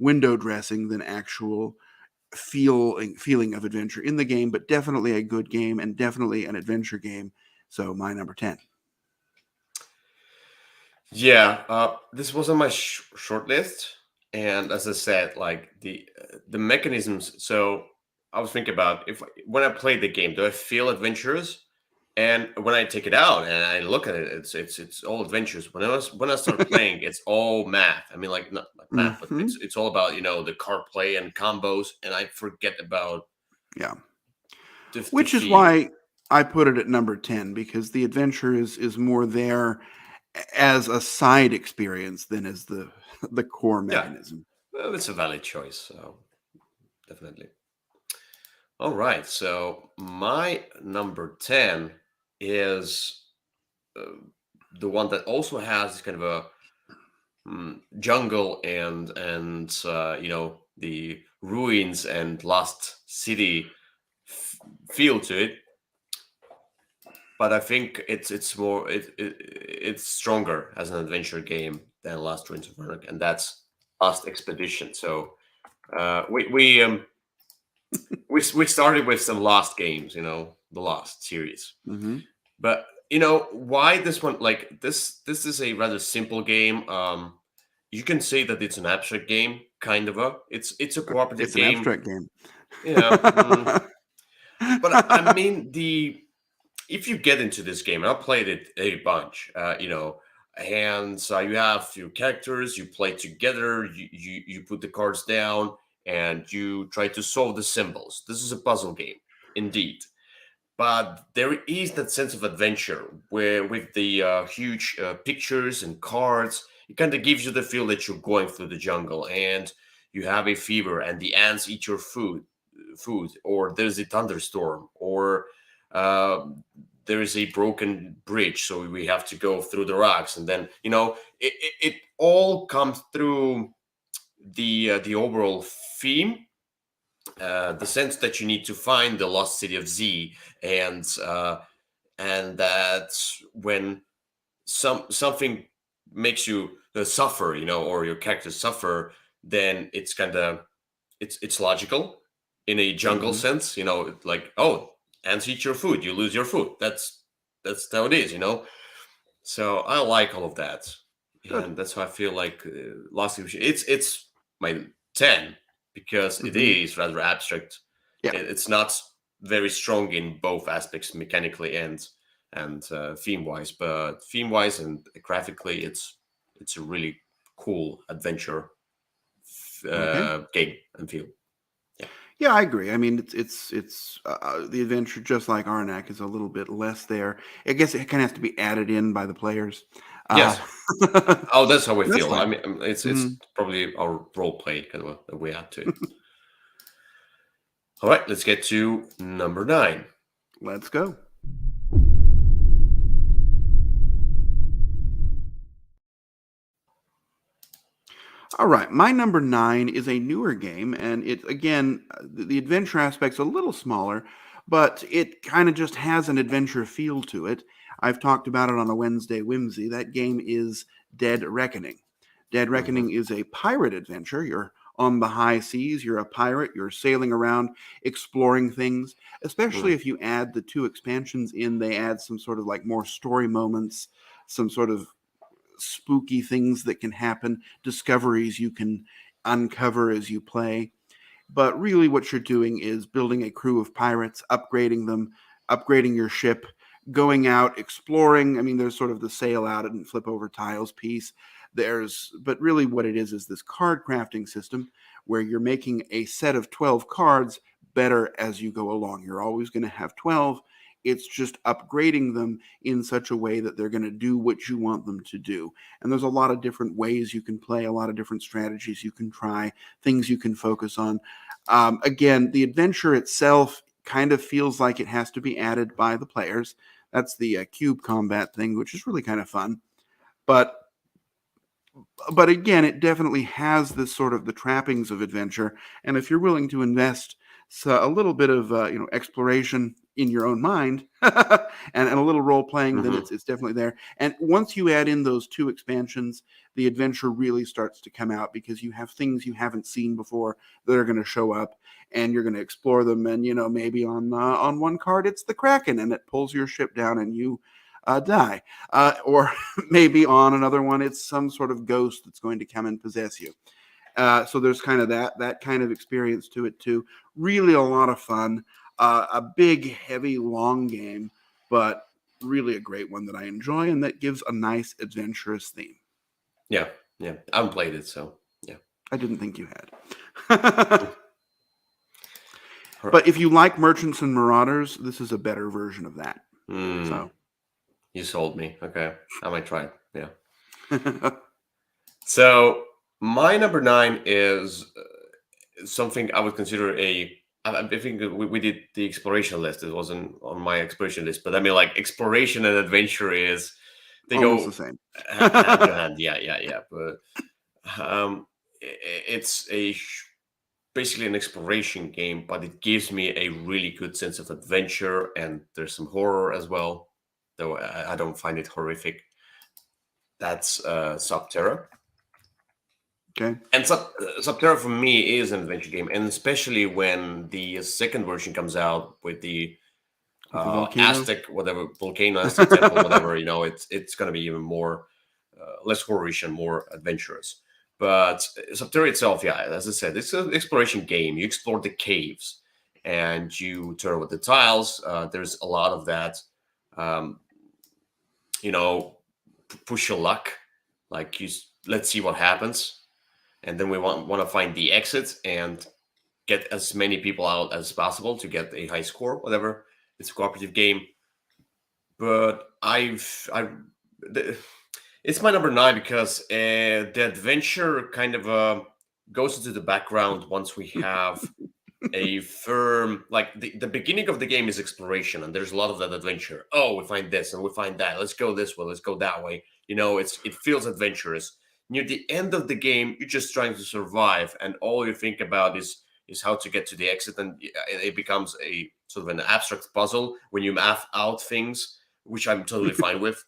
window dressing than actual feeling of adventure in the game, but definitely a good game and definitely an adventure game. So my number 10. Yeah, this was on my short list, and as I said, like the mechanisms. So I was thinking about if when I play the game, do I feel adventurous? And when I take it out and I look at it, it's all adventures. When I start playing, it's all math. I mean, like not like math, but Mm-hmm. it's all about the card play and combos, and I forget about Yeah, the which is theme. why I put it at number 10, because the adventure is more there as a side experience than as the core Yeah, mechanism. well, it's a valid choice. So definitely. All right. So my number 10 is uh, the one that also has kind of a jungle and the ruins and lost city feel to it. But I think it's more it's stronger as an adventure game than Last Ruins of Arnak, and that's Lost Expedition. So we started with some Lost games, the Lost series. Mm-hmm. But why this one? Like this is a rather simple game. You can say that it's an abstract game, kind of a. It's a cooperative It's an game. abstract game. Yeah, but I mean if you get into this game, and I played it a bunch. And you have your characters, you play together, you put the cards down, and you try to solve the symbols. This is a puzzle game, indeed. But there is that sense of adventure where, with the huge pictures and cards, it kind of gives you the feel that you're going through the jungle and you have a fever and the ants eat your food, or there's a thunderstorm, or uh, there is a broken bridge, so we have to go through the rocks, and then it all comes through the overall theme, the sense that you need to find the lost city of Z, and that when something makes you suffer, or your characters suffer, then it's kind of it's logical in a jungle Mm-hmm. sense, like, oh, ants eat your food, you lose your food. That's how it is. So I like all of that, Good. and that's why I feel like Lost Division. It's my 10 because it Mm-hmm. is rather abstract. Yeah. It's not very strong in both aspects, mechanically and and theme-wise. But theme-wise and graphically, it's a really cool adventure game and feel. Yeah, I agree. I mean, it's the adventure, just like Arnac, is a little bit less there. I guess it kind of has to be added in by the players. Yes. Oh, that's how we That's feel. I fine. mean, it's probably our role play kind of that we add to it. All right, let's get to number 9. Let's go. All right, my number 9 is a newer game, and it again the adventure aspect's a little smaller, but it kind of just has an adventure feel to it. I've talked about it on a Wednesday Whimsy. That game is Dead Reckoning. Dead Reckoning is a pirate adventure. You're on the high seas, you're a pirate, you're sailing around exploring things, especially if you add the 2 expansions in, they add some sort of like more story moments, some sort of spooky things that can happen, discoveries you can uncover as you play. But really, what you're doing is building a crew of pirates, upgrading them, upgrading your ship, going out, exploring. I mean, there's sort of the sail out and flip over tiles piece. But really what it is this card crafting system where you're making a set of 12 cards better as you go along. You're always going to have 12. It's just upgrading them in such a way that they're going to do what you want them to do. And there's a lot of different ways you can play, a lot of different strategies you can try, things you can focus on. Again, the adventure itself kind of feels like it has to be added by the players. That's the cube combat thing, which is really kind of fun. But again, it definitely has this sort of the trappings of adventure. And if you're willing to invest a little bit of exploration in your own mind and a little role playing, then it's definitely there. And once you add in those 2 expansions, the adventure really starts to come out because you have things you haven't seen before that are going to show up, and you're going to explore them. And maybe on one card it's the Kraken, and it pulls your ship down, and you die. Or maybe on another one, it's some sort of ghost that's going to come and possess you. So there's kind of that kind of experience to it too. Really a lot of fun. A big, heavy, long game, but really a great one that I enjoy and that gives a nice adventurous theme. Yeah. I haven't played it, so yeah. I didn't think you had. But if you like Merchants and Marauders, this is a better version of that. So you sold me. Okay, I might try it. Yeah. So my number 9 is something I would consider I think we did the exploration list. It wasn't on my exploration list, but I mean, like, exploration and adventure they almost go the same. hand to hand. Yeah. But it's basically an exploration game, but it gives me a really good sense of adventure, and there's some horror as well, though I don't find it horrific. That's Subterra. Okay. And Subterra for me is an adventure game, and especially when the second version comes out with the Aztec, whatever, volcano, Aztec temple, whatever, it's going to be even more less horrorish and more adventurous. But Subterra itself, yeah, as I said, it's an exploration game. You explore the caves and you turn with the tiles. There's a lot of that, push your luck. Like, let's see what happens. And then we want to find the exit and get as many people out as possible to get a high score, whatever. It's a cooperative game. But it's my number 9 because the adventure kind of goes into the background once we have a firm, like, the beginning of the game is exploration, and there's a lot of that adventure. Oh, we find this and we find that. Let's go this way. Let's go that way. It feels adventurous. Near the end of the game, you're just trying to survive, and all you think about is how to get to the exit, and it becomes a sort of an abstract puzzle when you map out things, which I'm totally fine with,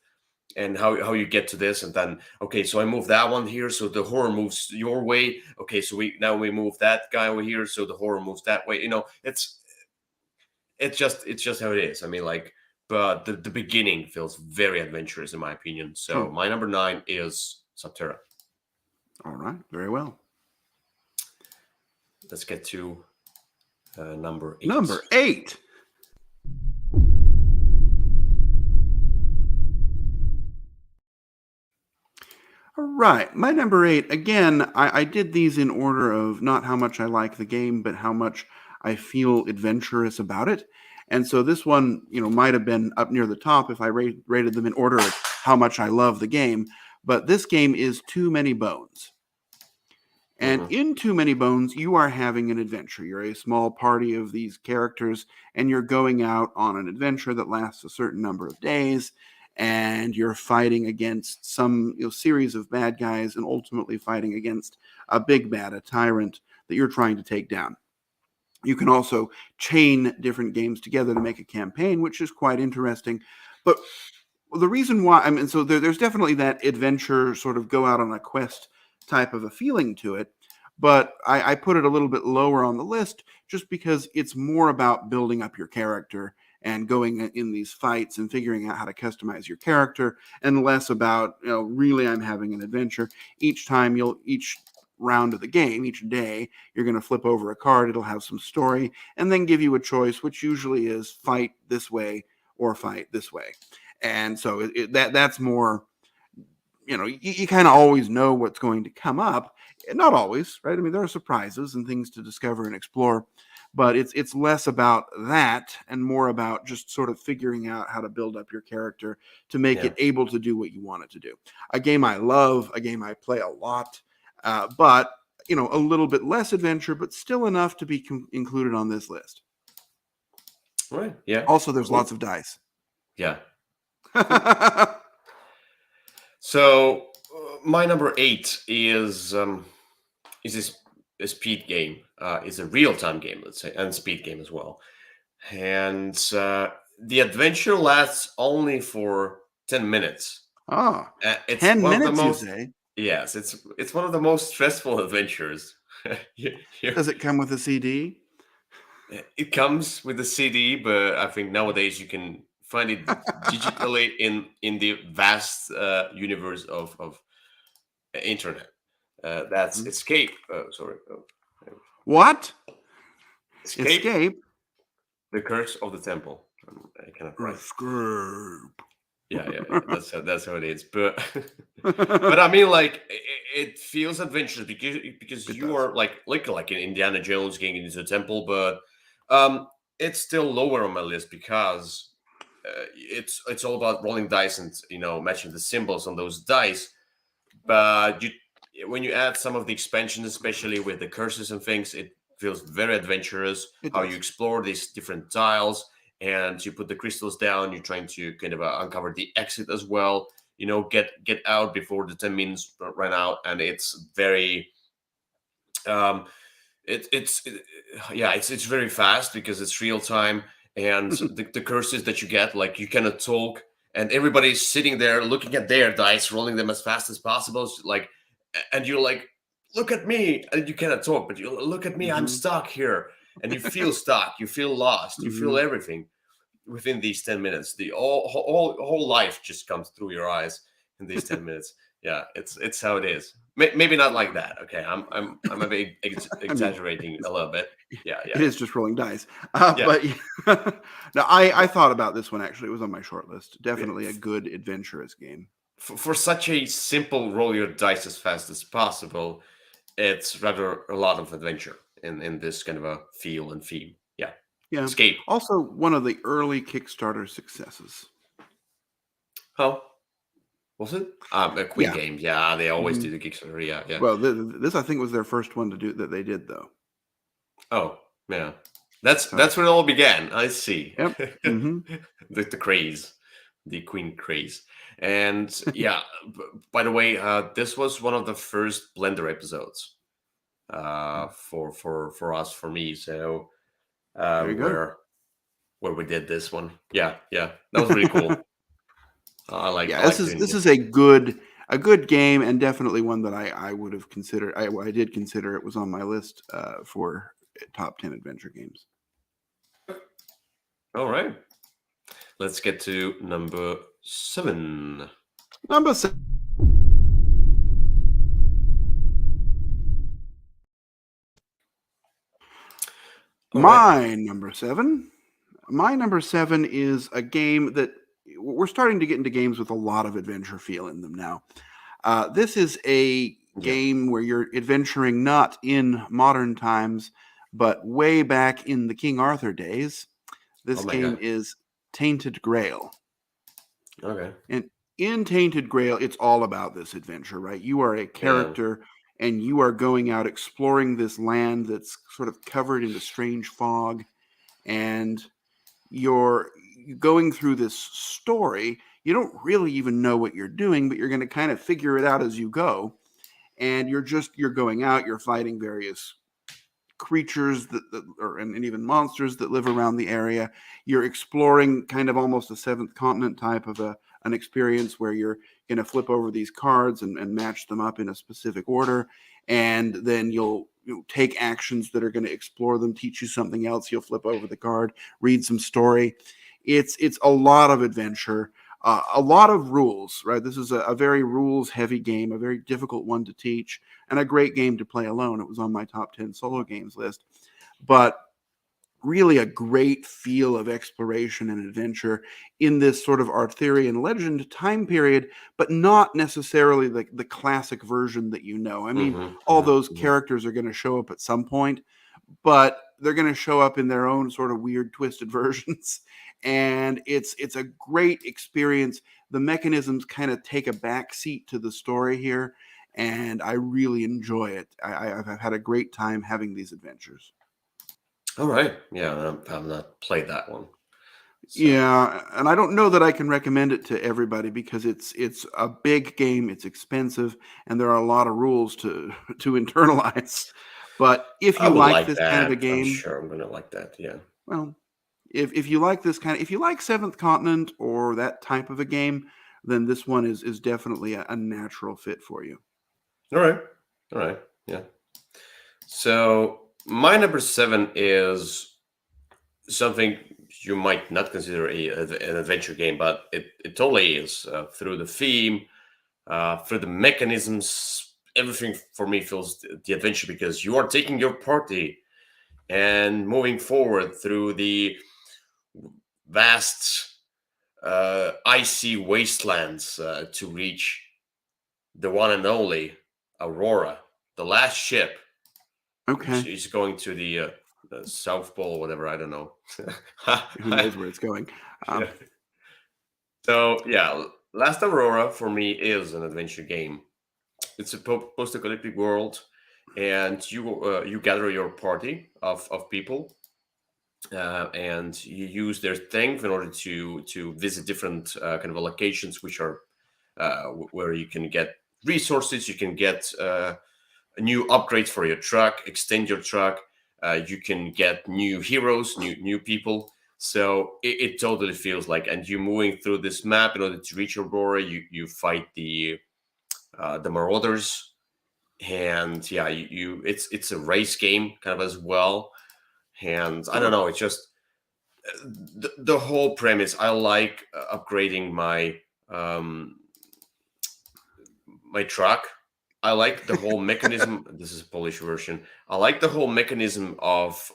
and how you get to this, and then, okay, so I move that one here, so the horror moves your way. Okay, so we move that guy over here, so the horror moves that way. It's just how it is. I mean, like, but the beginning feels very adventurous in my opinion. So my number 9 is Subterra. All right, very well. Let's get to number 8. Number 8. All right. My number 8, again, I did these in order of not how much I like the game, but how much I feel adventurous about it. And so this one, might have been up near the top if I rated them in order of how much I love the game. But this game is Too Many Bones. And in Too Many Bones, you are having an adventure. You're a small party of these characters, and you're going out on an adventure that lasts a certain number of days, and you're fighting against some series of bad guys, and ultimately fighting against a big bad, a tyrant that you're trying to take down. You can also chain different games together to make a campaign, which is quite interesting. But the reason why, so there's definitely that adventure, sort of go out on a quest type of a feeling to it. But I put it a little bit lower on the list just because it's more about building up your character and going in these fights and figuring out how to customize your character, and less about, really I'm having an adventure. Each round of the game, each day, you're going to flip over a card. It'll have some story and then give you a choice, which usually is fight this way or fight this way. And so that's more, you kind of always know what's going to come up. Not always, right? There are surprises and things to discover and explore, but it's less about that and more about just sort of figuring out how to build up your character to make it able to do what you want it to do. A game I love, a game I play a lot, but a little bit less adventure, but still enough to be included on this list. Right. Yeah. Also, there's lots of dice. Yeah. So my number 8 is a speed game. It's a real-time game, let's say, and speed game as well. And the adventure lasts only for 10 minutes. It's 10 minutes, you say? Yes, it's one of the most stressful adventures. Does it come with a CD? It comes with a CD, but I think nowadays you can find it digitally in the vast universe of internet. That's Escape. Sorry. What? Escape. The Curse of the Temple. I cannot write. Escape. Yeah. That's how it is. But but I mean, like, it feels adventurous because you are like an Indiana Jones getting into the temple, but it's still lower on my list because it's all about rolling dice and matching the symbols on those dice. But when you add some of the expansions, especially with the curses and things, it feels very adventurous. How you explore these different tiles, and you put the crystals down. You're trying to kind of uncover the exit as well. Get out before the 10 minutes run out, and it's very it's very fast because it's real time, and the curses that you get, like, you cannot talk, and everybody's sitting there looking at their dice, rolling them as fast as possible, and you're like, look at me, and you cannot talk, but you look at me, I'm stuck here, and you feel stuck, you feel lost, you feel everything within these 10 minutes. The whole life just comes through your eyes in these 10 minutes. Yeah, it's how it is. Maybe not like that. Okay, I'm a bit exaggerating a little bit. Yeah. It is just rolling dice. But no, I thought about this one, actually. It was on my short list. Definitely a good adventurous game. For such a simple roll your dice as fast as possible, it's rather a lot of adventure in this kind of a feel and theme. Yeah. Escape. Also, one of the early Kickstarter successes. Oh. Was it? A quick game. Yeah, they always do the Kickstarter. Yeah. Well, this I think was their first one to do that they did, though. Oh, yeah. That's where it all began. I see. Yep. The craze, the Queen craze, and yeah. By the way, this was one of the first Blender episodes for us, for me. So where we did this one. Yeah. That was really cool. This is a good game, and definitely one that I would have considered. I did consider it was on my list for top 10 adventure games. All right, let's get to number 7. Number 7. My number 7 is a game that we're starting to get into games with a lot of adventure feel in them now. This is a game where you're adventuring not in modern times, but way back in the King Arthur days. This Oh my game god. is Tainted Grail. Okay. And in Tainted Grail, it's all about this adventure, right? You are a Yeah. character and you are going out exploring this land that's sort of covered in a strange fog. And you're going through this story. You don't really even know what you're doing, but you're going to kind of figure it out as you go. And you're going out, you're fighting various creatures and even monsters that live around the area. You're exploring kind of almost a seventh continent type of an experience where you're going to flip over these cards and match them up in a specific order, and then you'll take actions that are going to explore them, teach you something else. You'll flip over the card, read some story. It's a lot of adventure. A lot of rules, right? This is a very rules-heavy game, a very difficult one to teach, and a great game to play alone. It was on my top 10 solo games list. But really a great feel of exploration and adventure in this sort of Arthurian legend time period, but not necessarily the classic version that you know. I mean, all those characters are going to show up at some point, but they're going to show up in their own sort of weird twisted versions, and it's a great experience. The mechanisms kind of take a back seat to the story here, and I really enjoy it. I've had a great time having these adventures. All right. Yeah, I've not played that one. So. Yeah, and I don't know that I can recommend it to everybody because it's a big game, it's expensive, and there are a lot of rules to internalize. But if I you would like like this kind of a that. I'm game, sure I'm gonna like that. Yeah. well, if you like this if you like Seventh Continent or that type of a game, then this one is definitely a natural fit for you. All right. All right. Yeah. So my number 7 is something you might not consider an adventure game, but it totally is, through the theme, through the mechanisms. Everything for me feels the adventure because you are taking your party and moving forward through the vast, icy wastelands, to reach the one and only Aurora, the last ship, which Okay, is going to the South Pole or whatever. I don't know. who knows where it's going? Yeah. So yeah, Last Aurora for me is an adventure game. It's a post-apocalyptic world, and you gather your party of people, and you use their strength in order to visit different, kind of locations, which are, where you can get resources, you can get, new upgrades for your truck, extend your truck. You can get new heroes, new people. So it totally feels like, and you're moving through this map in order to reach Aurora. You fight the Marauders, and yeah, it's a race game kind of as well. And I don't Oh, know, it's just, the whole premise. I like, upgrading um, my truck. I like the whole mechanism. This is a Polish version. I like the whole mechanism of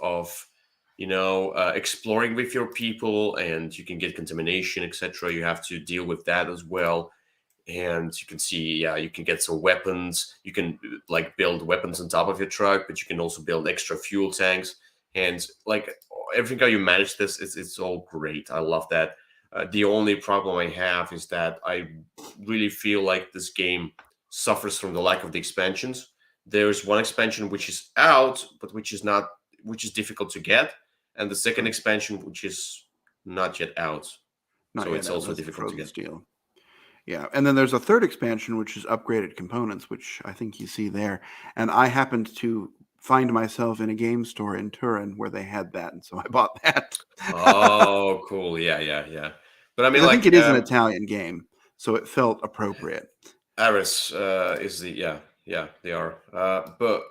exploring with your people, and you can get contamination, etc. You have to deal with that as well. And you can see, yeah, you can get some weapons. You can, like, build weapons on top of your truck, but you can also build extra fuel tanks. And like everything how you manage this, it's all great. I love that. The only problem I have is that I really feel like this game suffers from the lack of the expansions. There's one expansion which is out, but which is difficult to get, and the second right. expansion which is not yet out, Not so yet it's out. also That's the difficult to Frozen get. Steel. Yeah, and then there's a third expansion, which is upgraded components, which I think you see there. And I happened to find myself in a game store in Turin where they had that, and so I bought that. Oh, cool. Yeah, yeah, yeah. But I mean, Because I think like, it is an Italian game, so it felt appropriate. Aris, is the yeah, yeah, they are. But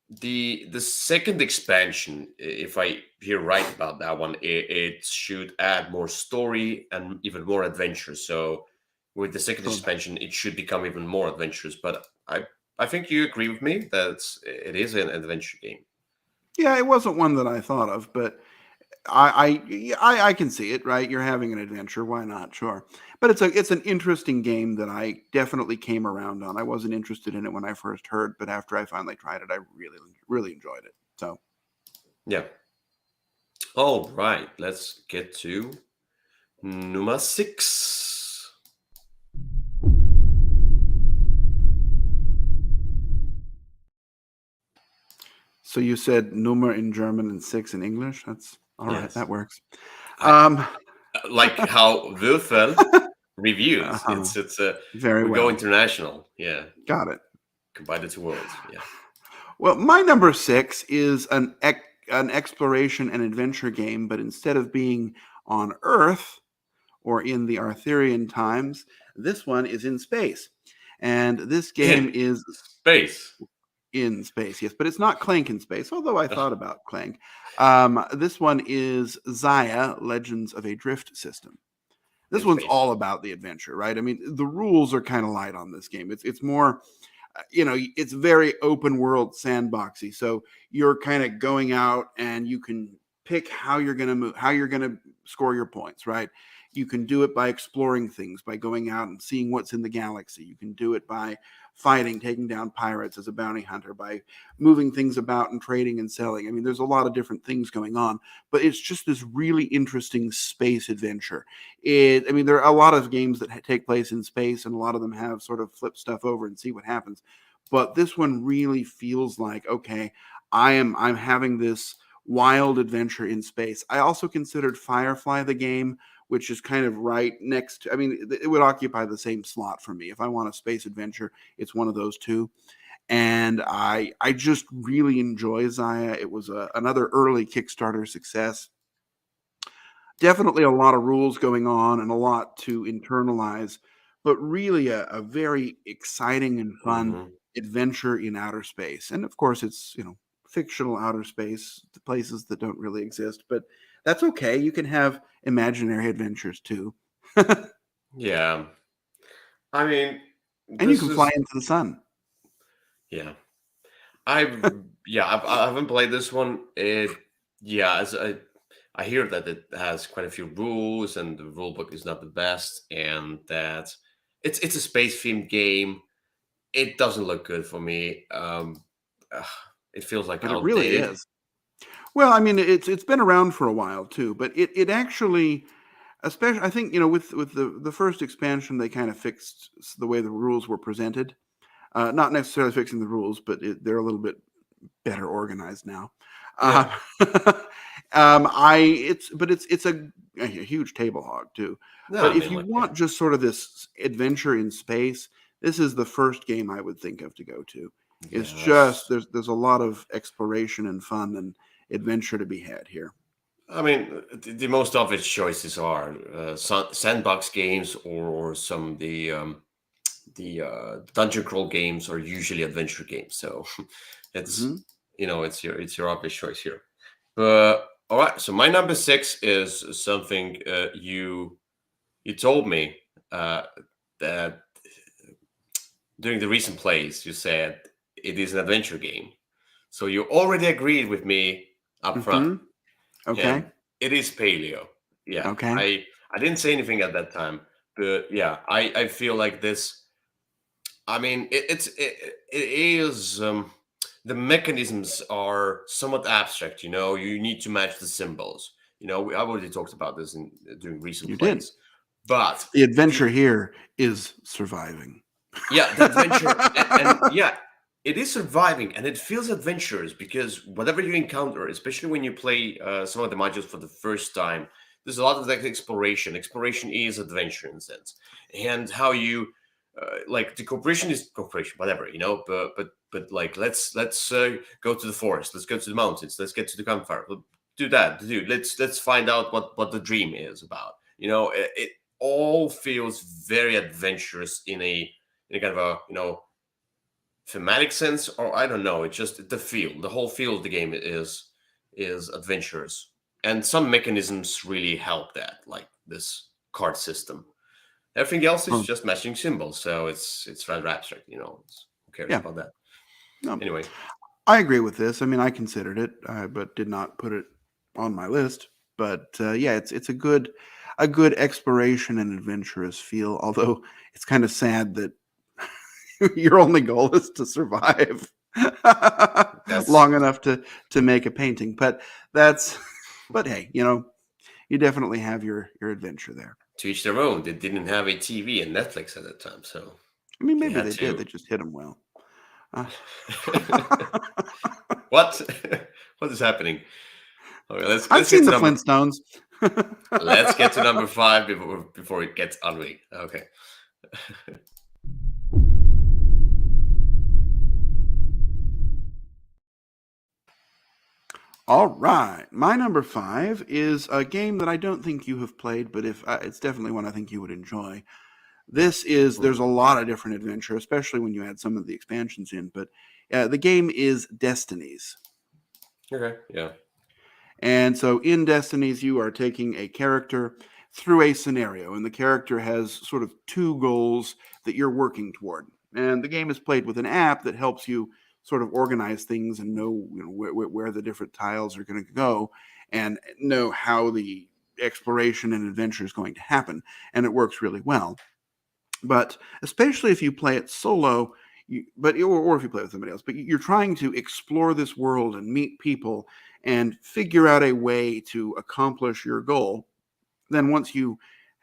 the second expansion, if I hear right about that one, it should add more story and even more adventure. So with the second Oh, expansion, it should become even more adventurous. But I think you agree with me that it is an adventure game. yeah, it wasn't one that I thought of, but I can see it, right? You're having an adventure, why not? Sure, but it's an interesting game that I definitely came around on. I wasn't interested in it when I first heard, but after I finally tried it, I really enjoyed it. So Yeah. All right. Let's get to number 6. so you said Nummer in German and 6 in English. That's all right. Yes. That works. I like how Würfel reviews. Uh-huh. It's Very we go well. international. Yeah. Got it. Combine the two worlds. Yeah. Well, my number 6 is an exploration and adventure game, but instead of being on Earth or in the Arthurian times, this one is in space. And this game is Space. in space, yes, but it's not Clank in space, although I thought about Clank. This one is Zaya, Legends of a Drift System. This In one's space. all about the adventure, right? I mean, the rules are kind of light on this game. It's more, it's very open world sandboxy. So you're kind of going out and you can pick how you're going to move, how you're going to score your points, right? You can do it by exploring things, by going out and seeing what's in the galaxy. You can do it by fighting, taking down pirates as a bounty hunter, by moving things about and trading and selling. I mean, there's a lot of different things going on, but it's just this really interesting space adventure. I mean, there are a lot of games that take place in space, and a lot of them have sort of flip stuff over and see what happens. But this one really feels like, okay, I'm having this wild adventure in space. I also considered Firefly the game, which is kind of right next to, I mean, it would occupy the same slot for me. If I want a space adventure, it's one of those two. And I just really enjoy Zaya. It was another early Kickstarter success. Definitely a lot of rules going on and a lot to internalize, but really a very exciting and fun Mm-hmm. adventure in outer space. And of course, it's, fictional outer space, the places that don't really exist, but that's okay. You can have imaginary adventures too. And Yeah. I mean, you this can fly is into the sun. yeah. I haven't played this one. As I hear that it has quite a few rules and the rule book is not the best, and that it's a space themed game. It doesn't look good for me. Ugh, it feels like But it really outdated. is. Well, I mean, it's been around for a while too, but it actually, especially, I think, with the first expansion, they kind of fixed the way the rules were presented. Not necessarily fixing the rules, but they're a little bit better organized now. Yeah. Uh, it's a huge table hog too. No, But I if mean you like yeah. want just sort of this adventure in space, this is the first game I would think of to go to. It's just Yes. there's a lot of exploration and fun and adventure to be had here. I mean, the most obvious choices are sandbox games or some of the dungeon crawl games are usually adventure games. So it's Hmm. it's your obvious choice here. But all right, so my number 6 is something you told me that during the recent plays you said it is an adventure game. So you already agreed with me up front, Hmm. Okay. and it is Paleo. Yeah, Okay. I didn't say anything at that time, but yeah, I feel like this. I mean, it is the mechanisms are somewhat abstract. You need to match the symbols. I already talked about this during recent You did. plays, but The adventure the here is surviving. yeah, the adventure and yeah, it is surviving and it feels adventurous because whatever you encounter, especially when you play some of the modules for the first time, there's a lot of like exploration. Exploration is adventure in a sense, and how you like the cooperation is cooperation, whatever but like let's go to the forest, let's go to the mountains, let's get to the campfire, do that, dude. Let's find out what the dream is about. It all feels very adventurous in a kind of a thematic sense, or I don't know. It's just the whole feel of the game is adventurous, and some mechanisms really help that, like this card system. Everything else is Well, just matching symbols, so it's rather abstract. Who cares yeah. about that? No, Anyway, I agree with this. I mean, I considered it, but did not put it on my list. But yeah, it's a good exploration and adventurous feel. Although it's kind of sad that your only goal is to survive That's long enough to make a painting. But but hey, you definitely have your adventure there. to each their own. They didn't have a TV and Netflix at that time, so I mean, they maybe had they did. They to. just hit them well. Uh, What? What is happening? Okay, I've let's get seen to the number. Flintstones. Let's get to number 5 before it gets ugly. Okay. All right, my number 5 is a game that I don't think you have played, but if it's definitely one I think you would enjoy. There's a lot of different adventure, especially when you add some of the expansions in. But the game is Destinies. Okay. Yeah. And so in Destinies, you are taking a character through a scenario, and the character has sort of two goals that you're working toward. And the game is played with an app that helps you sort of organize things and know, where the different tiles are going to go and know how the exploration and adventure is going to happen. And it works really well. But especially if you play it solo, or if you play with somebody else, but you're trying to explore this world and meet people and figure out a way to accomplish your goal. Then once you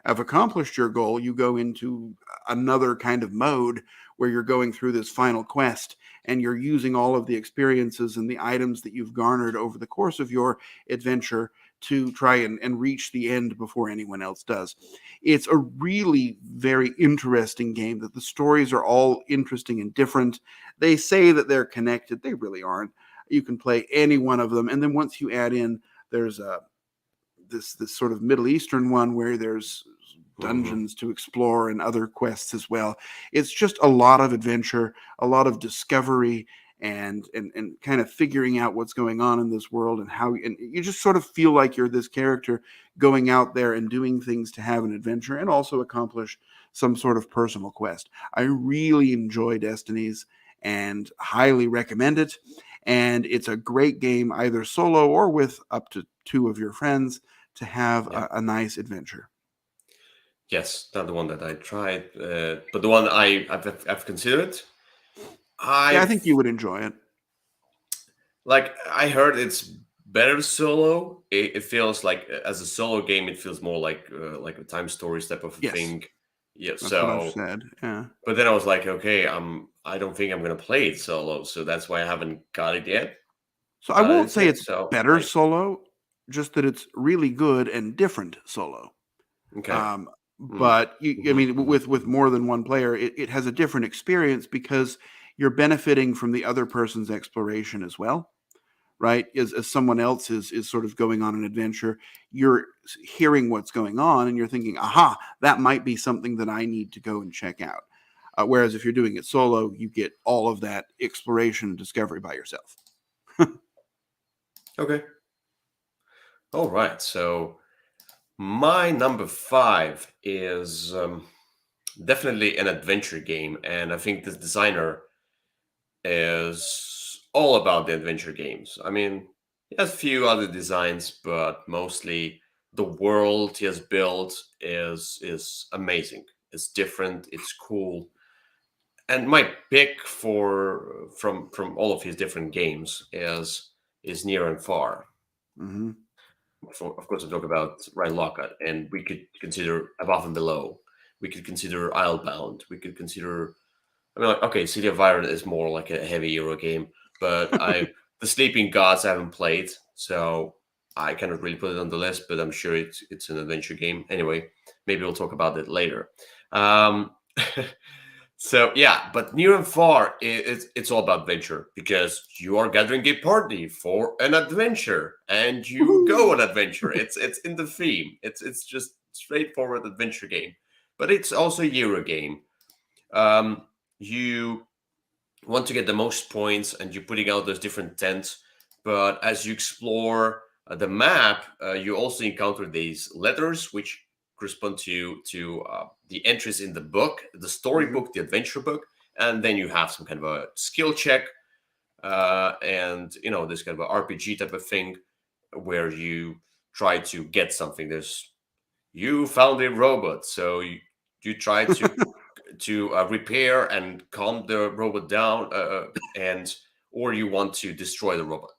have accomplished your goal, you go into another kind of mode where you're going through this final quest and you're using all of the experiences and the items that you've garnered over the course of your adventure to try and reach the end before anyone else does. It's a really very interesting game that the stories are all interesting and different. They say that they're connected. They really aren't. You can play any one of them. And then once you add in, there's this sort of Middle Eastern one where there's dungeons to explore and other quests as well. It's just a lot of adventure, a lot of discovery, and kind of figuring out what's going on in this world and how, and you just sort of feel like you're this character going out there and doing things to have an adventure and also accomplish some sort of personal quest. I really enjoy Destinies and highly recommend it. And it's a great game, either solo or with up to 2 of your friends, to have Yeah. a nice adventure. Yes, not the one that I tried, but the one I've considered. Yeah, I think you would enjoy it. Like I heard it's better solo. It feels like as a solo game, it feels more like a time stories type of Yes, thing. Yeah. that's what I've So, said. Yeah. but then I was like, okay, I don't think I'm gonna play it solo, so that's why I haven't got it yet. So I won't It's say it. it's So better solo, just that it's really good and different solo. okay. But I mean, with more than one player, it has a different experience because you're benefiting from the other person's exploration as well, right? As someone else is sort of going on an adventure, you're hearing what's going on and you're thinking, aha, that might be something that I need to go and check out. Whereas if you're doing it solo, you get all of that exploration and discovery by yourself. Okay. All right. So my number 5 is definitely an adventure game, and I think this designer is all about the adventure games. I mean, he has a few other designs, but mostly the world he has built is amazing. It's different. It's cool. And my pick from all of his different games is Near and Far. Mm-hmm. Of course, we talk about Ryan Lockhart, and we could consider Above and Below. We could consider Islebound. We could consider. I mean, like, okay, City of Iron is more like a heavy Euro game, but the Sleeping Gods I haven't played, so I cannot really put it on the list. But I'm sure it's an adventure game. Anyway, maybe we'll talk about it later. Um, so yeah, but Near and Far, it's all about adventure because you are gathering a party for an adventure, and you go on adventure. It's in the theme. It's just straightforward adventure game, but it's also a Euro game. You want to get the most points and you're putting out those different tents, but as you explore the map, you also encounter these letters which correspond to the entries in the book, the storybook, the adventure book, and then you have some kind of a skill check, and this kind of a RPG type of thing where you try to get something. You found a robot, so you try to repair and calm the robot down, and or you want to destroy the robot.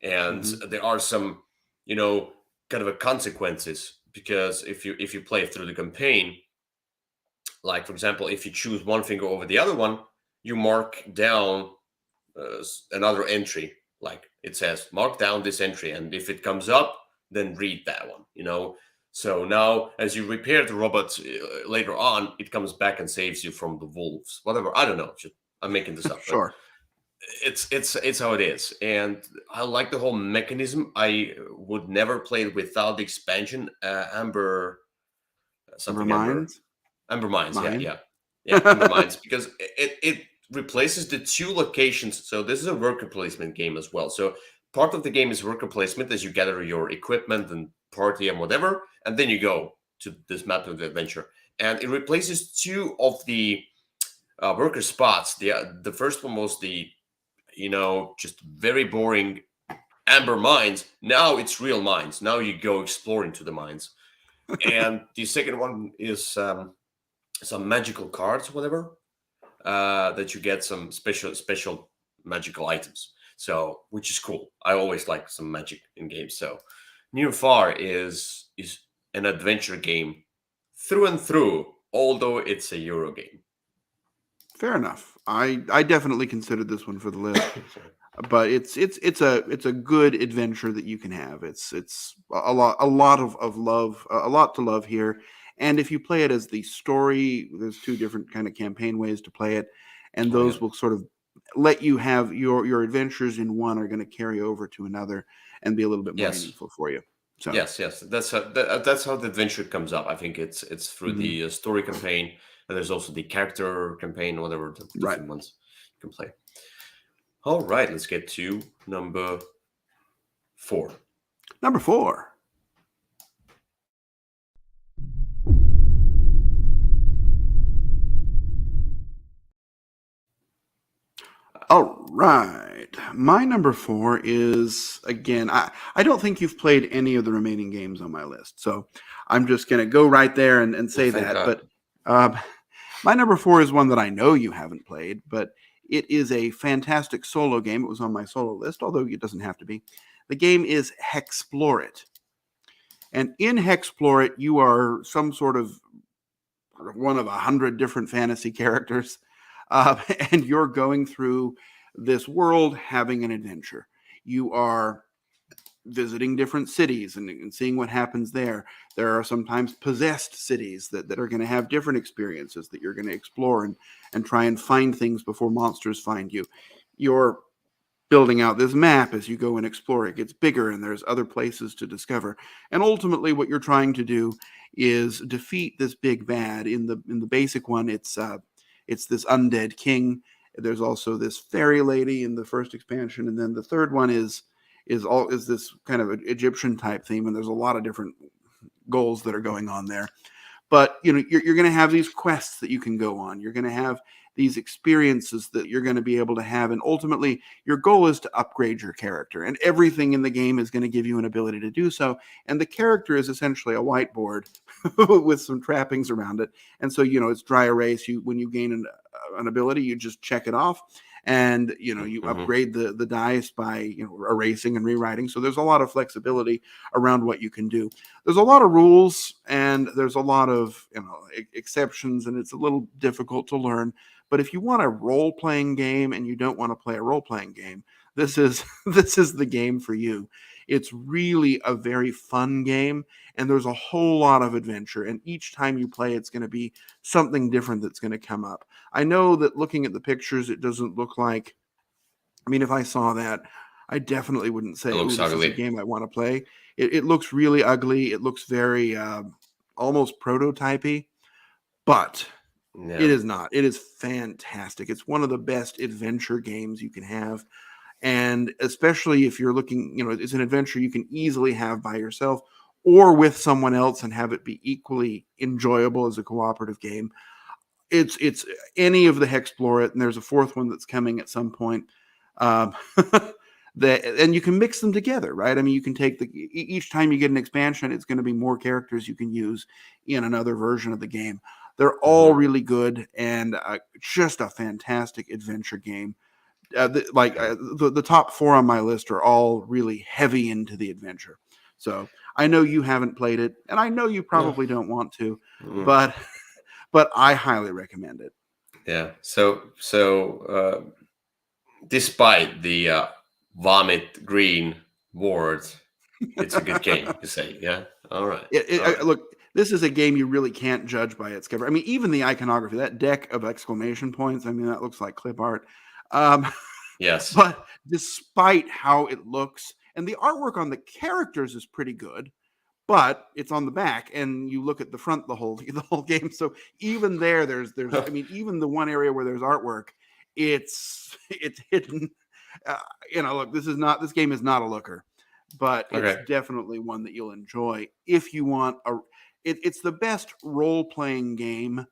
And there are some, kind of a consequences, because if you play through the campaign, like for example, if you choose one finger over the other one, you mark down another entry. Like it says, mark down this entry, and if it comes up, then read that one. So now, as you repair the robot later on, it comes back and saves you from the wolves. Whatever, I don't know. I'm making this up, Sure. but it's how it is, and I like the whole mechanism. I would never play it without the expansion, Amber, something Amber. Minds? Amber Mines, Mine? yeah, Amber Mines, because it replaces the 2 locations. So this is a worker placement game as well. So part of the game is worker placement as you gather your equipment and party and whatever, and then you go to this map of the adventure. And it replaces 2 of the worker spots. The first one was the just very boring Amber Mines. Now it's real mines. Now you go exploring to the mines. And the second one is some magical cards, whatever, that you get some special magical items. So, which is cool. I always like some magic in games. So, Near Far is an adventure game through and through, although it's a Euro game. Fair enough. I definitely considered this one for the list, but it's a good adventure that you can have. It's a lot of love, a lot to love here. And if you play it as the story, there's 2 different kind of campaign ways to play it, and those will sort of let you have your adventures in one are going to carry over to another and be a little bit more meaningful for you. So yes, that's how the adventure comes up. I think it's through the story campaign, and there's also the character campaign, whatever the different ones you can play. All right, let's get to number 4. Number 4. All right. My number 4 is, again, I don't think you've played any of the remaining games on my list. So I'm just going to go right there and say that. God. But my number 4 is one that I know you haven't played, but it is a fantastic solo game. It was on my solo list, although it doesn't have to be. The game is Hexplore-It. And in Hexplore-It, you are some sort of one of 100 different fantasy characters. And you're going through this world having an adventure. You are visiting different cities and seeing what happens there. There are sometimes possessed cities that are going to have different experiences that you're going to explore and try and find things before monsters find you. You're building out this map as you go and explore. It gets bigger and there's other places to discover. And ultimately what you're trying to do is defeat this big bad. In the basic one, it's this undead king. There's also this fairy lady in the first expansion, and then the third one is this kind of Egyptian type theme, and there's a lot of different goals that are going on there. But you're going to have these quests that you can go on. You're going to have these experiences that you're going to be able to have, and ultimately your goal is to upgrade your character, and everything in the game is going to give you an ability to do so. And the character is essentially a whiteboard with some trappings around it, and so it's dry erase. When you gain an ability, you just check it off, and you upgrade the dice by erasing and rewriting. So there's a lot of flexibility around what you can do. There's a lot of rules, and there's a lot of exceptions, and it's a little difficult to learn. But if you want a role-playing game and you don't want to play a role-playing game, this is the game for you. It's really a very fun game, and there's a whole lot of adventure. And each time you play, it's going to be something different that's going to come up. I know that looking at the pictures, it doesn't look like. I mean, if I saw that, I definitely wouldn't say, "Oh, this is a game I want to play." It looks really ugly. It looks very almost prototypey, but. Yeah. It is not. It is fantastic. It's one of the best adventure games you can have. And especially if you're looking, it's an adventure you can easily have by yourself or with someone else and have it be equally enjoyable as a cooperative game. It's any of the Hexplore-It, and there's a 4th one that's coming at some point. and you can mix them together, right? I mean, you can take each time you get an expansion, it's going to be more characters you can use in another version of the game. They're all really good and just a fantastic adventure game. The top 4 on my list are all really heavy into the adventure. So I know you haven't played it, and I know you probably don't want to, but I highly recommend it. Yeah. So despite the vomit green word, it's a good game, you say? Yeah. All right. Look, this is a game you really can't judge by its cover. I mean, even the iconography, that deck of exclamation points, I mean, that looks like clip art. Yes. But despite how it looks, and the artwork on the characters is pretty good, but it's on the back, and you look at the front the whole game. So even there's I mean, even the one area where there's artwork, it's hidden. Look, this game is not a looker, but it's definitely one that you'll enjoy if you want it's the best role-playing game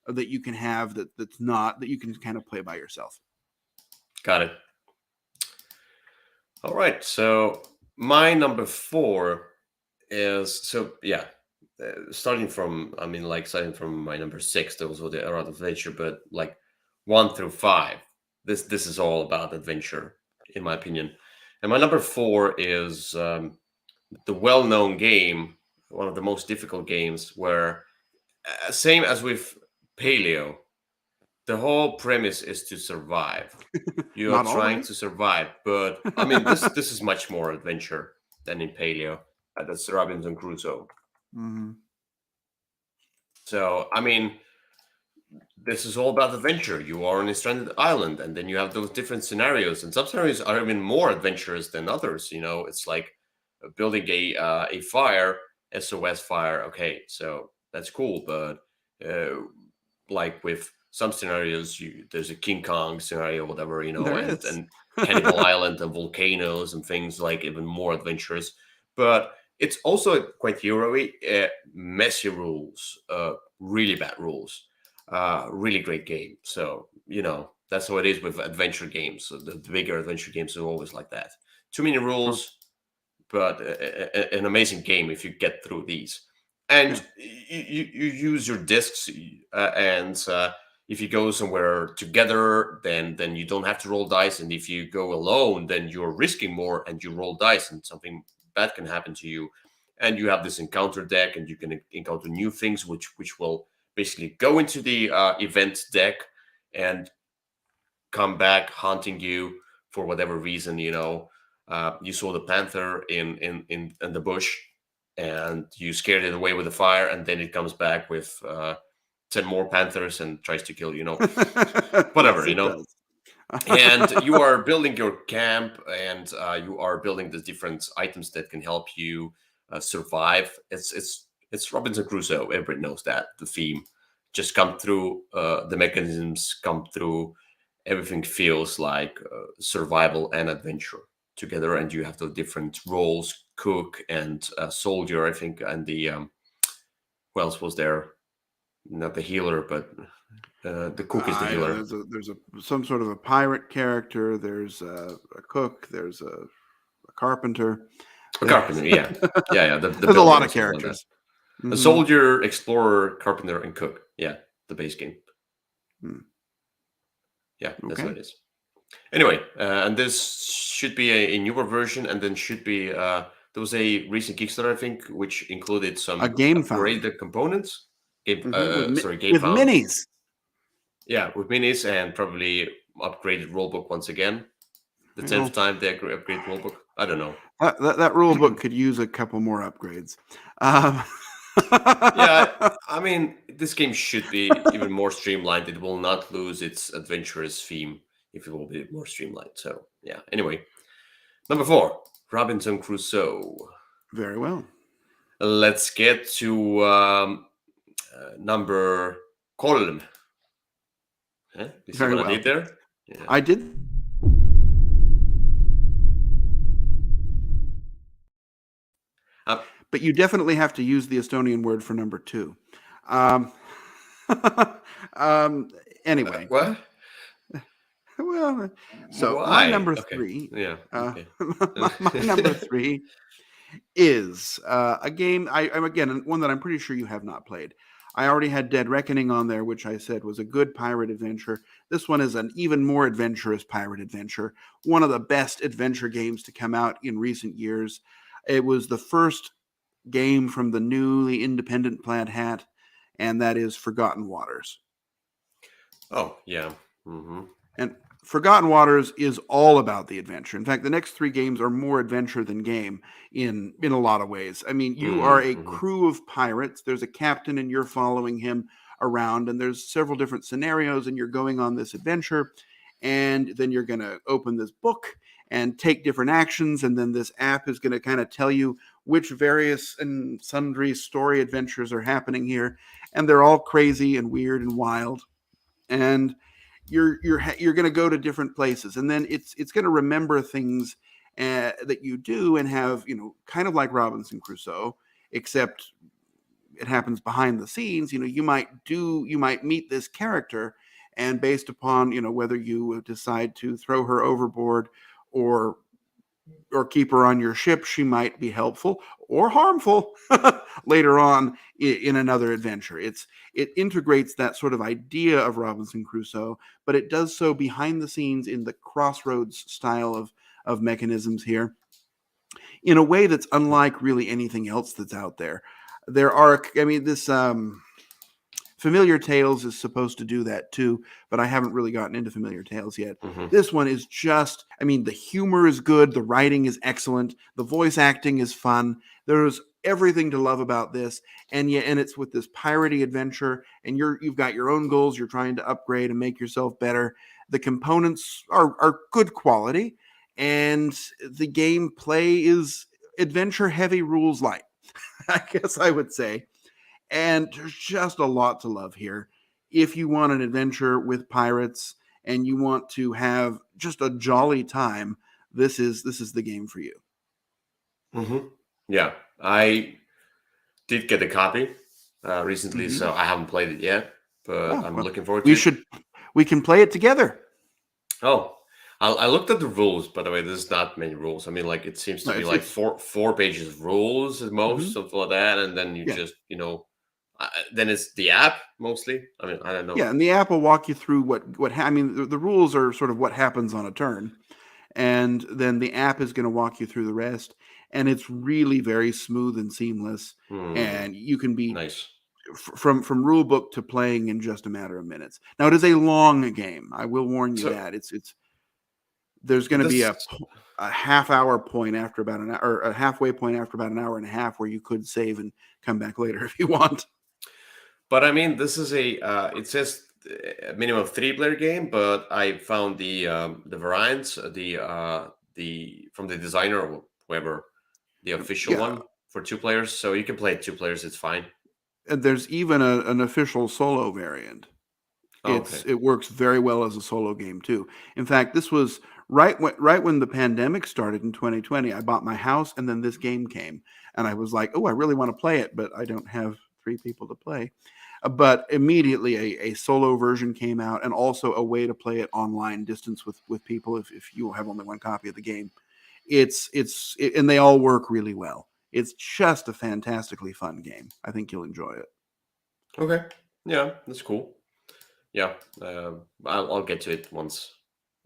that you can have that you can kind of play by yourself. Got it. All right. So my number 4 is starting from my number 6, those were the around adventure, but like 1 through 5, this is all about adventure, in my opinion. And my number 4 is the well-known game, one of the most difficult games, where same as with Paleo, the whole premise is to survive. You are trying to survive, but I mean, this is much more adventure than in Paleo. That's Robinson Crusoe. Mm-hmm. So, I mean, this is all about adventure. You are on a stranded island, and then you have those different scenarios, and some scenarios are even more adventurous than others. It's like building a fire, SOS fire. Okay, so that's cool, but like with some scenarios, there's a King Kong scenario, whatever, and Cannibal Island and volcanoes and things like even more adventurous. But it's also quite hero-y, messy rules, really bad rules, really great game. So, that's how it is with adventure games. So the bigger adventure games are always like that. Too many rules, but an amazing game if you get through these. And you use your discs, and if you go somewhere together, then you don't have to roll dice. And if you go alone, then you're risking more and you roll dice and something bad can happen to you. And you have this encounter deck, and you can encounter new things which will basically go into the event deck and come back haunting you for whatever reason. You saw the panther in the bush, and you scared it away with the fire, and then it comes back with 10 more panthers and tries to kill you. Whatever. And you are building your camp, and you are building the different items that can help you survive. It's Robinson Crusoe. Everybody knows that the theme just come through. The mechanisms come through. Everything feels like survival and adventure together, and you have the different roles: cook and soldier, I think, and the who else was there? Not the healer, but the cook is the healer. There's some sort of a pirate character. There's a cook. There's a carpenter. A carpenter, yeah. There's a lot of characters. Mm-hmm. A soldier, explorer, carpenter, and cook. Yeah, the base game. Yeah, that's what it is. Anyway, and this should be a newer version, and then should be there was a recent Kickstarter, I think, which included some upgraded components. Game with found. minis. Yeah, with minis, and probably upgraded rulebook once again. The 10th time they upgrade rulebook. I don't know. That rulebook could use a couple more upgrades. Yeah, I mean, this game should be even more streamlined. It will not lose its adventurous theme if it will be more streamlined. So, yeah. Anyway, number 4, Robinson Crusoe. Very well. Let's get to number column. Huh? You see what I did there? Yeah. I did. But you definitely have to use the Estonian word for number 2. What? Anyway. Well, so my Why? number Okay. three, Yeah. Okay. my number three is a game. I'm again one that I'm pretty sure you have not played. I already had Dead Reckoning on there, which I said was a good pirate adventure. This one is an even more adventurous pirate adventure. One of the best adventure games to come out in recent years. It was the first game from the newly independent Plaid Hat, and that is Forgotten Waters. Oh, yeah. Mm-hmm. And Forgotten Waters is all about the adventure. In fact, the next three games are more adventure than game in a lot of ways. I mean, you are a Mm-hmm. crew of pirates. There's a captain, and you're following him around, and there's several different scenarios, and you're going on this adventure. And then you're going to open this book and take different actions, and then this app is going to kind of tell you which various and sundry story adventures are happening here, and they're all crazy and weird and wild. And you're going to go to different places, and then it's going to remember things that you do, and have, kind of like Robinson Crusoe, except it happens behind the scenes. You might meet this character, and based upon whether you decide to throw her overboard or keep her on your ship, she might be helpful or harmful later on in another adventure. It integrates that sort of idea of Robinson Crusoe, but it does so behind the scenes in the crossroads style of mechanisms here, in a way that's unlike really anything else that's out there. This Familiar Tales is supposed to do that too, but I haven't really gotten into Familiar Tales yet. Mm-hmm. This one is just, the humor is good, the writing is excellent, the voice acting is fun. There's everything to love about this, and it's with this piratey adventure, and you've got your own goals. You're trying to upgrade and make yourself better. The components are good quality, and the gameplay is adventure heavy, rules light. I guess I would say. And there's just a lot to love here. If you want an adventure with pirates and you want to have just a jolly time, this is the game for you. Mm-hmm. Yeah, I did get a copy recently, Mm-hmm. so I haven't played it yet, but Oh, I'm well, looking forward to it. we can play it together. Oh, I looked at the rules. By the way, there's not many rules. I mean, like it seems to No, be like four pages of rules at most, mm-hmm. something like that, and then you Yeah. just then it's the app mostly. I mean, I don't know. Yeah, and the app will walk you through the rules are sort of what happens on a turn, and then the app is going to walk you through the rest, and it's really very smooth and seamless, and you can be Nice. From rule book to playing in just a matter of minutes. Now, it is a long game. I will warn you that it's there's going to be a half hour point after about an hour, or a halfway point after about an hour and a half, where you could save and come back later if you want. But I mean, this is it says a minimum of 3-player game, but I found the variants, the from the designer or whoever, the official one for 2 players, so you can play it 2 players. It's fine. And there's even an official solo variant. Oh, okay. It works very well as a solo game too. In fact, this was right when the pandemic started in 2020. I bought my house, and then this game came, and I was like, "Oh, I really want to play it, but I don't have 3 people to play." But immediately a solo version came out, and also a way to play it online distance with people if you have only one copy of the game. And they all work really well. It's just a fantastically fun game. I think you'll enjoy it. Okay. Yeah, that's cool. Yeah, I'll get to it once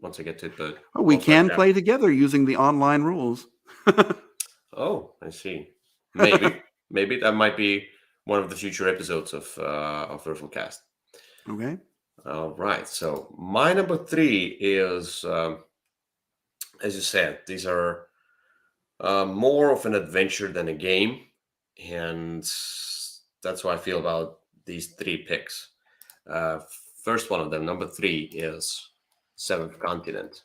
I get to it. But We most likely can play together using the online rules. Oh, I see. Maybe that might be one of the future episodes of Würfel Cast. Okay. All right. So my number 3 is, as you said, these are more of an adventure than a game, and that's how I feel about these 3 picks. First one of them, number 3, is Seventh Continent,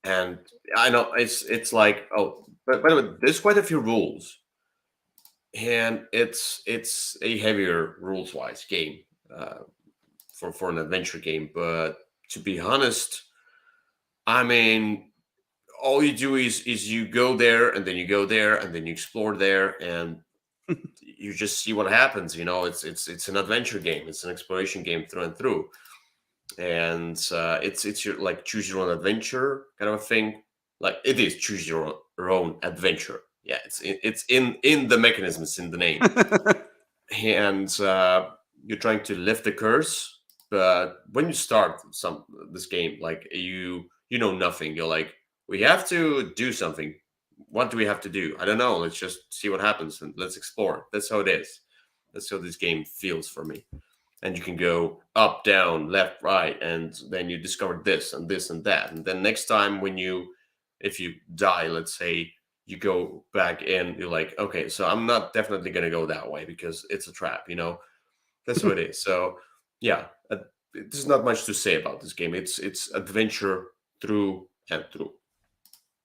and I know it's like, oh, but by the way, there's quite a few rules, and it's a heavier rules wise game for an adventure game. But to be honest, I mean, all you do is you go there, and then you go there, and then you explore there, and you just see what happens. It's an adventure game. It's an exploration game through and through. and it's your like choose your own adventure kind of a thing. Like it is choose your own adventure. Yeah, it's in the mechanism, it's in the name, and you're trying to lift the curse. But when you start this game, like you know nothing. You're like, we have to do something. What do we have to do? I don't know. Let's just see what happens and let's explore. That's how it is. That's how this game feels for me. And you can go up, down, left, right, and then you discover this and this and that. And then next time if you die, let's say, you go back in, you're like, okay, so I'm not definitely going to go that way because it's a trap, That's what it is. So, yeah, there's not much to say about this game. It's adventure through and through.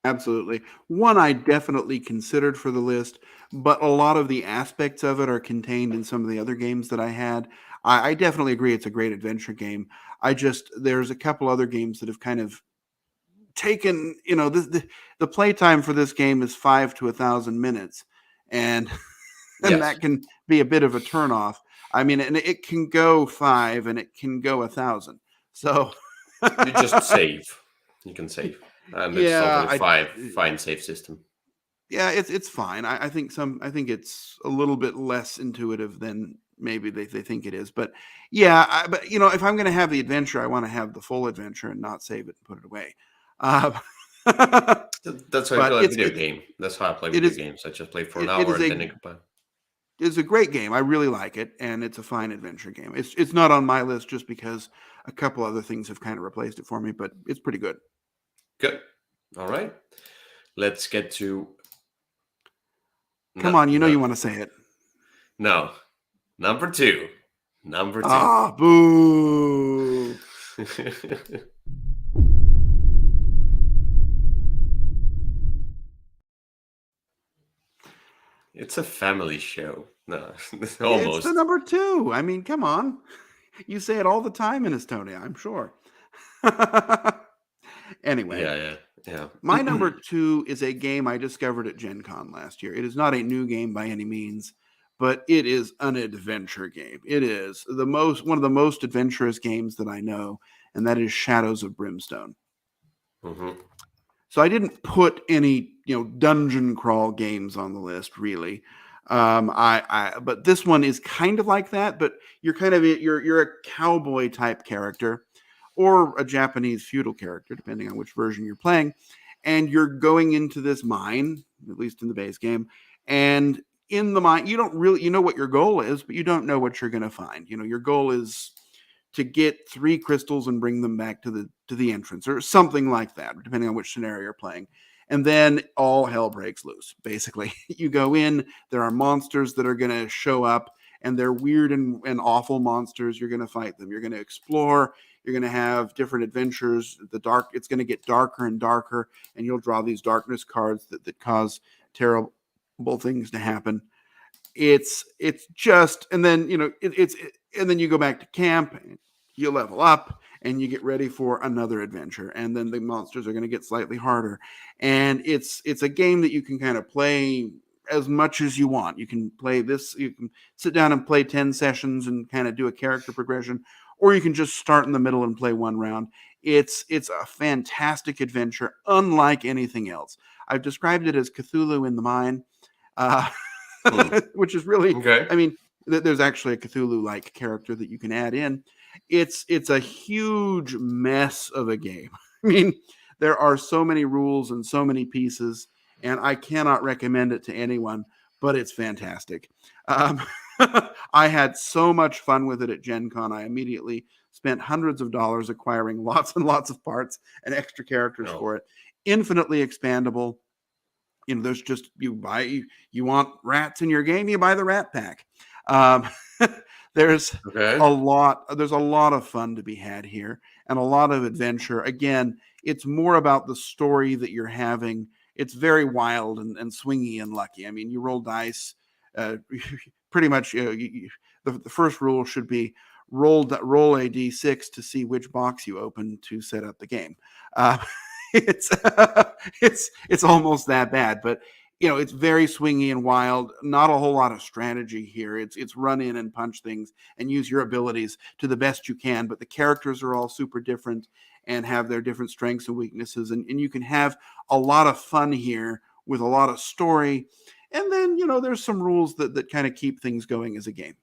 Absolutely. One I definitely considered for the list, but a lot of the aspects of it are contained in some of the other games that I had. I definitely agree it's a great adventure game. There's a couple other games that have kind of taken, the playtime for this game is 5 to 1,000 minutes. And, and Yes, that can be a bit of a turnoff. I mean, and it can go 5 and it can go 1,000. So you just save. You can save. And it's yeah, totally fine save system. yeah, it's fine. I think it's a little bit less intuitive than maybe they think it is. But yeah, but if I'm going to have the adventure, I want to have the full adventure and not save it and put it away. Uh, That's how I but play a video game. That's how I play it video is games. I just play for an it hour is and then I go back. it's a great game. I really like it, and it's a fine adventure game. It's not on my list just because a couple other things have kind of replaced it for me, but it's pretty good. Good. All right. Let's get to Come no, on, no, you want to say it. no. Number two. Number two. Ah, boo. It's a family show. No, It's almost. the number 2. I mean, come on. You say it all the time in Estonia, I'm sure. Anyway, Yeah. my number 2 is a game I discovered at Gen Con last year. It is not a new game by any means, but it is an adventure game. It is one of the most adventurous games that I know, and that is Shadows of Brimstone. Mm-hmm. So I didn't put any, dungeon crawl games on the list really. But this one is kind of like that, but you're kind of you're a cowboy type character or a Japanese feudal character, depending on which version you're playing. And you're going into this mine, at least in the base game. And in the mine, you don't really, you know what your goal is, but you don't know what you're going to find. Your goal is to get 3 crystals and bring them back to the entrance or something like that, depending on which scenario you're playing. And then all hell breaks loose. Basically, you go in, there are monsters that are going to show up, and they're weird and awful monsters. You're going to fight them. You're going to explore. You're going to have different adventures. It's going to get darker and darker, and you'll draw these darkness cards that cause terrible things to happen. It's just, and then and then you go back to camp, and you level up, and you get ready for another adventure, and then the monsters are going to get slightly harder, and it's a game that you can kind of play as much as you want. You can play this, you can sit down and play 10 sessions and kind of do a character progression, or you can just start in the middle and play one round. It's a fantastic adventure, unlike anything else. I've described it as Cthulhu in the mine. Which is really, Okay. I mean, there's actually a Cthulhu-like character that you can add in. It's a huge mess of a game. I mean, there are so many rules and so many pieces, and I cannot recommend it to anyone, but it's fantastic. I had so much fun with it at Gen Con. I immediately spent hundreds of dollars acquiring lots and lots of parts and extra characters for it. Infinitely expandable. There's just you want rats in your game, you buy the rat pack. There's a lot of fun to be had here and a lot of adventure. Again, it's more about the story that you're having. It's very wild and swingy and lucky. I mean, you roll dice. Pretty much, the first rule should be roll a d6 to see which box you open to set up the game. It's almost that bad, but it's very swingy and wild. Not a whole lot of strategy here. It's run in and punch things and use your abilities to the best you can. But the characters are all super different and have their different strengths and weaknesses. And you can have a lot of fun here with a lot of story. And then, there's some rules that kind of keep things going as a game.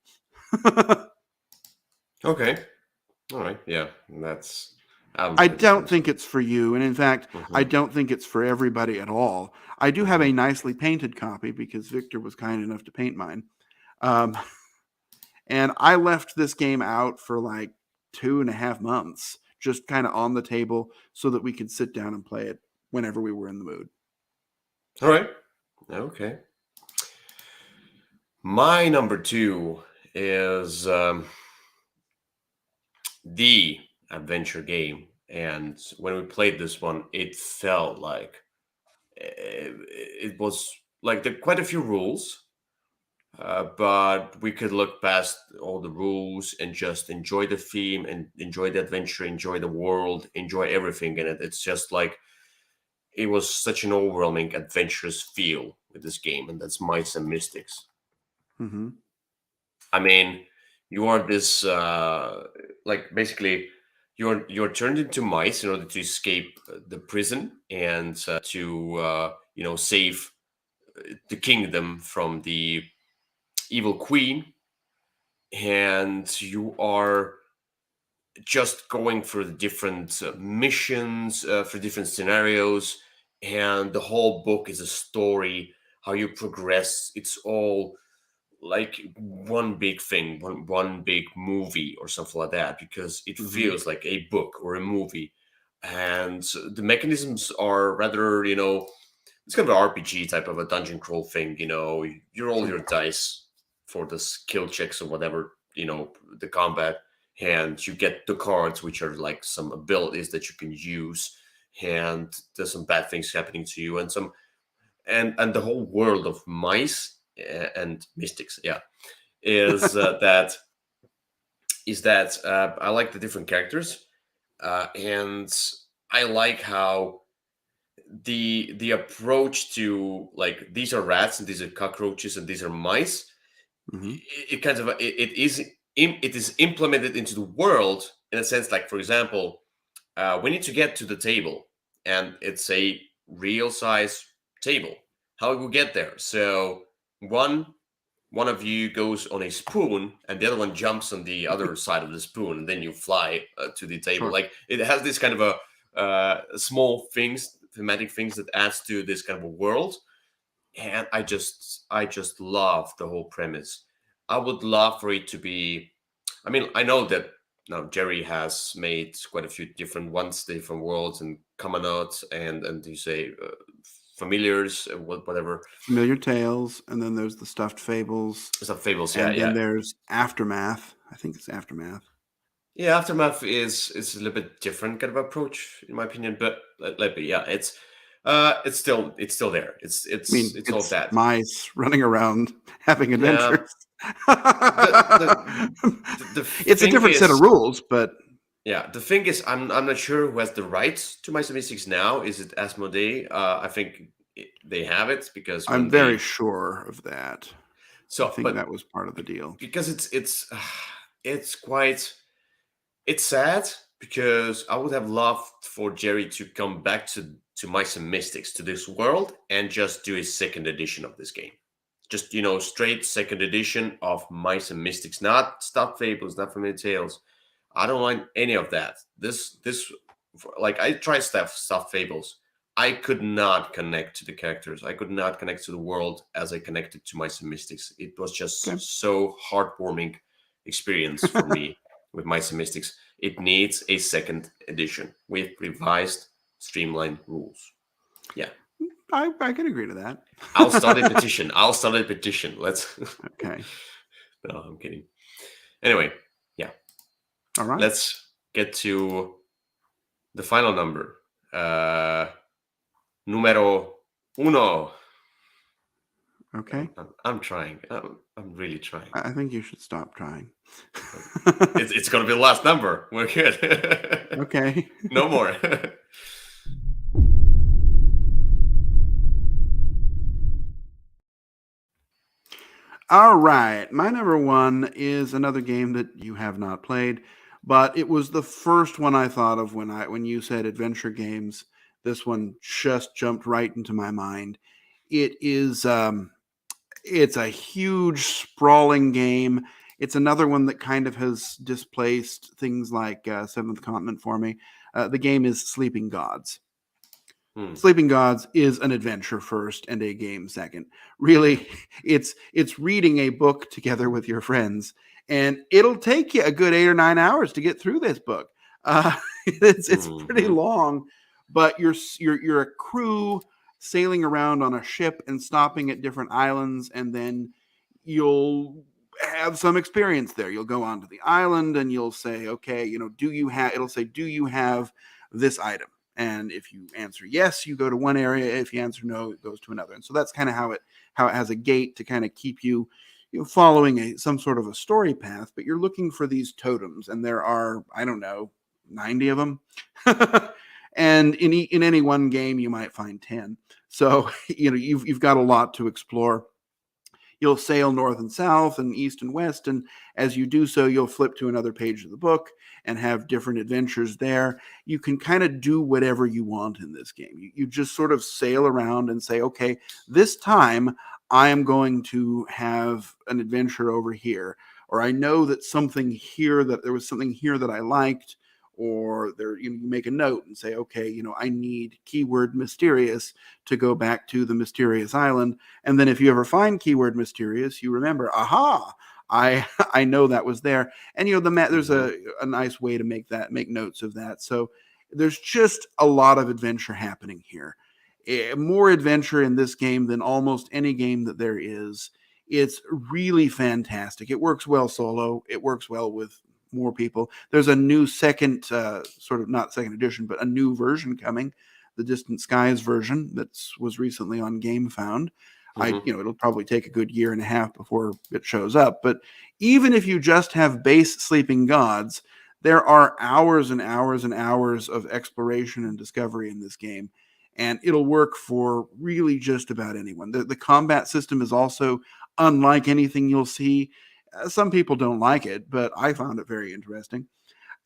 Okay. All right. Yeah. I don't think it's for you. And in fact, I don't think it's for everybody at all. I do have a nicely painted copy because Victor was kind enough to paint mine. And I left this game out for like 2.5 months, just kind of on the table so that we could sit down and play it whenever we were in the mood. All right. Okay. My number 2 is the adventure game. And when we played this one, it felt like it was like there quite a few rules, but we could look past all the rules and just enjoy the theme and enjoy the adventure, enjoy the world, enjoy everything in it. It's just like it was such an overwhelming, adventurous feel with this game, and that's Mice and Mystics. Mm-hmm. I mean, you are this like basically you're turned into mice in order to escape the prison and to save the kingdom from the evil queen, and you are just going for the different missions for different scenarios, and the whole book is a story how you progress. It's all like one big thing, one big movie or something like that, because it feels like a book or a movie. And the mechanisms are rather, it's kind of an RPG type of a dungeon crawl thing. You roll your dice for the skill checks or whatever, the combat, and you get the cards, which are like some abilities that you can use, and there's some bad things happening to you, and and the whole world of mice and mystics, is that I like the different characters, and I like how the approach to, like, these are rats and these are cockroaches and these are mice. It kind of it is implemented into the world in a sense, like, for example, we need to get to the table, and it's a real size table. How we will get there? So one of you goes on a spoon and the other one jumps on the other side of the spoon, and then you fly to the table. Like, it has this kind of a small things, thematic things that adds to this kind of a world. And I just love the whole premise. I would love for it to be, I mean, I know that now Jerry has made quite a few different ones, different worlds, and Kamanot, and you say familiars, whatever. Familiar Tales, and then there's the Stuffed Fables. Stuffed Fables, and then there's Aftermath. I think it's Aftermath. Yeah, Aftermath is a little bit different kind of approach, in my opinion. But it's still there. It's all that mice running around having adventures. It's a different set of rules, but yeah, the thing is, I'm not sure who has the rights to Mice and Mystics now. Is it Asmodee? I think they have it, because I'm very sure of that. So I think that was part of the deal, because it's sad, because I would have loved for Jerry to come back to Mice and Mystics, to this world, and just do a second edition of this game. Just, straight second edition of Mice and Mystics, not Stuffed Fables, not Familiar Tales. I don't want any of that. This like, I tried Stuffed Fables. I could not connect to the characters. I could not connect to the world as I connected to Mice and Mystics. It was just so heartwarming experience for me with Mice and Mystics. It needs a second edition with revised, streamlined rules. Yeah. I can agree to that. I'll start a petition. Let's. Okay. No, I'm kidding. Anyway, yeah. All right. Let's get to the final number. Numero Uno. Okay. I'm trying. I'm really trying. I think you should stop trying. It's going to be the last number. We're good. Okay. No more. All right. My number one is another game that you have not played, but it was the first one I thought of when you said adventure games. This one just jumped right into my mind. It is it's a huge sprawling game. It's another one that kind of has displaced things like Seventh Continent for me. The game is Sleeping Gods. Sleeping Gods is an adventure first and a game second. Really, it's reading a book together with your friends, and it'll take you a good 8 or 9 hours to get through this book. It's pretty long, but you're a crew sailing around on a ship and stopping at different islands, and then you'll have some experience there. You'll go onto the island and you'll say, okay, do you have? It'll say, do you have this item? And if you answer yes, you go to one area. If you answer no, it goes to another. And so that's kind of how it has a gate to kind of keep you following some sort of a story path. But you're looking for these totems, and there are, I don't know, 90 of them. And in any one game, you might find 10. So you've got a lot to explore. You'll sail north and south and east and west, and as you do so, you'll flip to another page of the book and have different adventures there. You can kind of do whatever you want in this game. You just sort of sail around and say, okay, this time I am going to have an adventure over here, or I know that there was something here that I liked, or you make a note and say, okay, I need keyword mysterious to go back to the mysterious island. And then if you ever find keyword mysterious, you remember, aha, I know that was there. And there's a nice way to make notes of that. So there's just a lot of adventure happening here. More adventure in this game than almost any game that there is. It's really fantastic. It works well solo. It works well with more people. There's a new second, sort of not second edition, but a new version coming, the Distant Skies version that was recently on GameFound. It'll probably take a good year and a half before it shows up. But even if you just have base Sleeping Gods, there are hours and hours and hours of exploration and discovery in this game. And it'll work for really just about anyone. The combat system is also unlike anything you'll see. Some people don't like it, but I found it very interesting.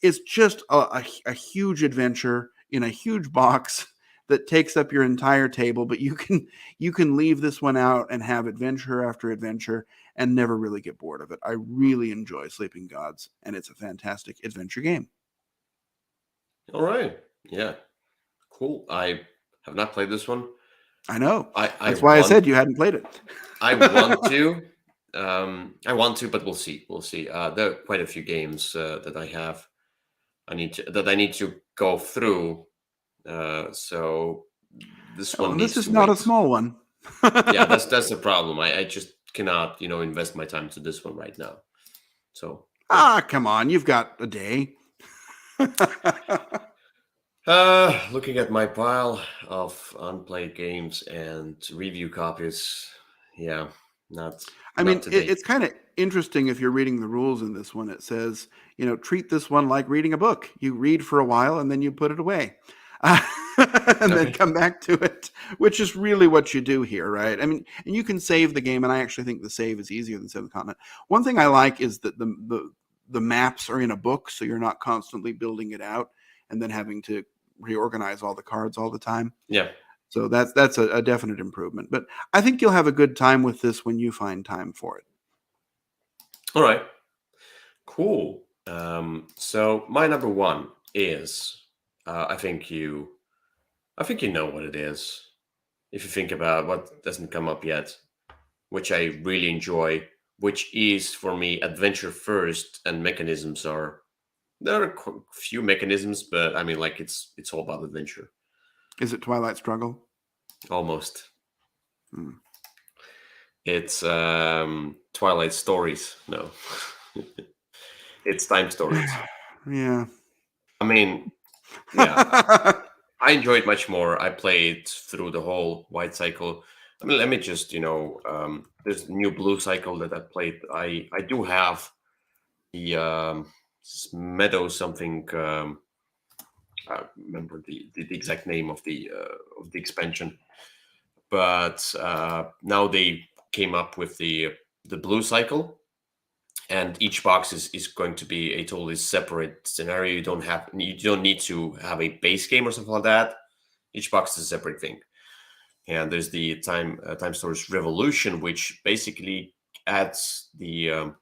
It's just a huge adventure in a huge box that takes up your entire table, but you can leave this one out and have adventure after adventure and never really get bored of it. I really enjoy Sleeping Gods, and it's a fantastic adventure game. All right. Yeah. Cool. I have not played this one. I know. That's why I said you hadn't played it. I want to. I want to, but we'll see. We'll see. There are quite a few games that I need to go through. So this one. This is not a small one. Yeah, that's the problem. I just cannot, invest my time to this one right now. So. Come on, you've got a day. Looking at my pile of unplayed games and review copies, yeah, not. I mean, it's kind of interesting if you're reading the rules in this one. It says, treat this one like reading a book. You read for a while and then you put it away. And then come back to it, which is really what you do here, right? I mean, and you can save the game, and I actually think the save is easier than Seventh Continent. One thing I like is that the maps are in a book, so you're not constantly building it out and then having to reorganize all the cards all the time. Yeah. So that's a definite improvement. But I think you'll have a good time with this when you find time for it. All right. Cool. So my number one is, I think you know what it is. If you think about what doesn't come up yet, which I really enjoy, which is for me adventure first, and mechanisms are. There are a few mechanisms, but I mean, like it's all about adventure. Is it Twilight Struggle? Almost. It's Twilight Stories. No, it's Time Stories. Yeah. I mean, yeah, I enjoyed much more. I played through the whole white cycle. I mean, let me just there's a new blue cycle that I played. I do have the Meadow something. I remember the exact name of the expansion, but now they came up with the the blue cycle, and each box is going to be a totally separate scenario. You don't need to have a base game or something like that. Each box is a separate thing. And there's the time stories revolution, which basically adds the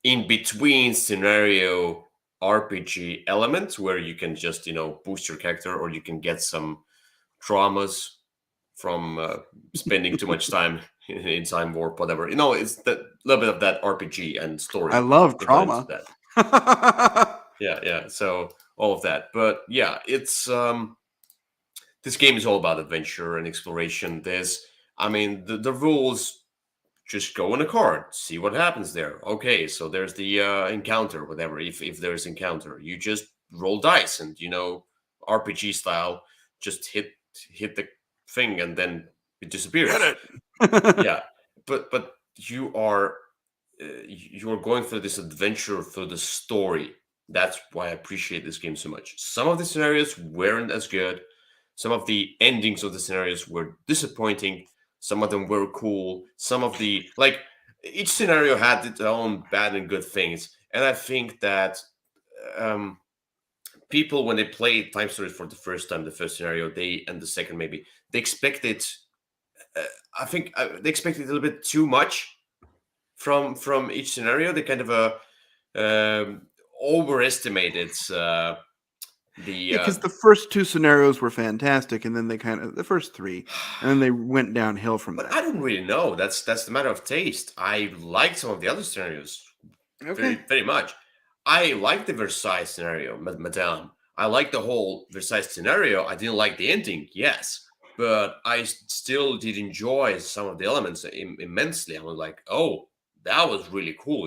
in between scenario RPG element where you can just boost your character, or you can get some traumas from spending too much time in time warp, whatever. It's that little bit of that RPG and story. I love trauma. Yeah. So all of that, but yeah, it's this game is all about adventure and exploration. The rules. Just go in a card, see what happens there. Okay, so there's the encounter, whatever. If there's encounter, you just roll dice and RPG style, just hit the thing and then it disappears. Get it. Yeah, but you're going through this adventure through the story. That's why I appreciate this game so much. Some of the scenarios weren't as good. Some of the endings of the scenarios were disappointing. Some of them were cool. Some of each scenario had its own bad and good things. And I think that people, when they play time stories for the first time, the first scenario, and the second maybe, they expect it. I think they expect it a little bit too much from each scenario. They kind of overestimated because the first two scenarios were fantastic, and then the first three, and then they went downhill from but there. I don't really know. That's the matter of taste. I like some of the other scenarios very, very much. I like the Versailles scenario, Madame. I like the whole Versailles scenario. I didn't like the ending, yes, but I still did enjoy some of the elements immensely. I was like, oh, that was really cool,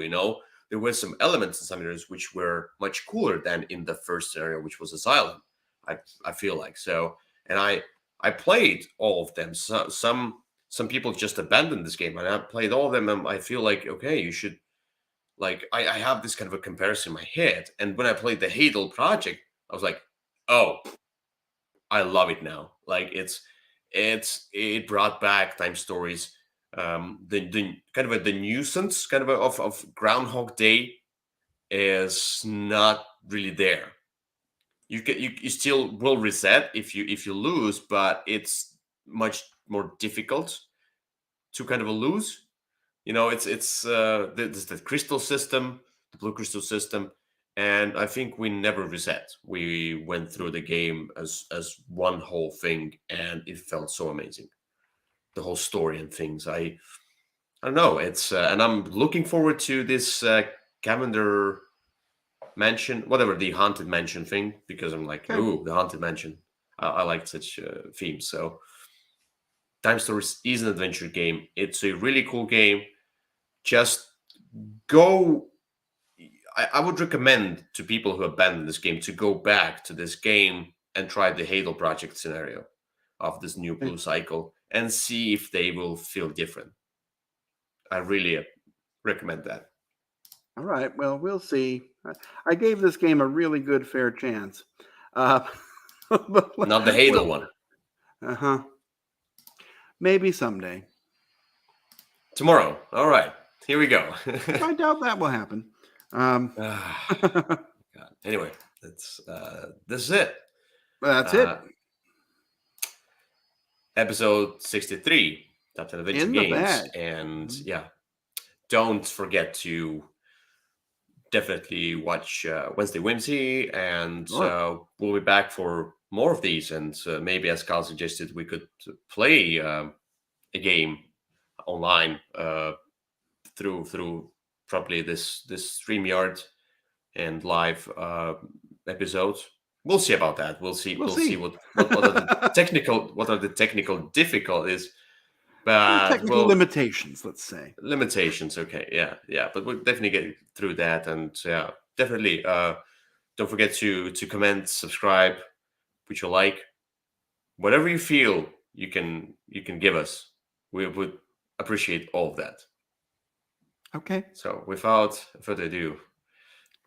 There were some elements in some areas which were much cooler than in the first scenario, which was Asylum. I feel like so, and I played all of them. So, some people just abandoned this game, and I played all of them. And I feel like, okay, you should I have this kind of a comparison in my head. And when I played the Hadal Project, I was like, oh, I love it now. It brought back time stories. The kind of the nuisance kind of Groundhog Day is not really there. You still will reset if you lose, but it's much more difficult to kind of lose. It's the crystal system, the blue crystal system, and I think we never reset. We went through the game as one whole thing, and it felt so amazing. The whole story and things. I don't know. It's and I'm looking forward to this Cavender Mansion, whatever, the Haunted Mansion thing, because I'm like, ooh, the Haunted Mansion. I like such themes. So Time Stories is an adventure game. It's a really cool game. Just go. I would recommend to people who abandon this game to go back to this game and try the Hadal Project scenario of this new blue cycle and see if they will feel different. I really recommend that. All right. Well, we'll see. I gave this game a really good fair chance. Not the Hadal one. Uh-huh. Maybe someday. Tomorrow. All right. Here we go. I doubt that will happen. God. Anyway, this is it. That's it. Episode 63, Top 10 Adventure Games. And yeah, don't forget to definitely watch Wednesday Whimsy, and we'll be back for more of these. And maybe, as Carl suggested, we could play a game online through probably this StreamYard and live episodes. We'll see about that. We'll see what are the technical difficulties. But technical limitations, let's say. Limitations, okay, yeah. But we'll definitely get through that, and definitely don't forget to comment, subscribe, which you like, whatever you feel you can give us. We would appreciate all of that. Okay. So without further ado,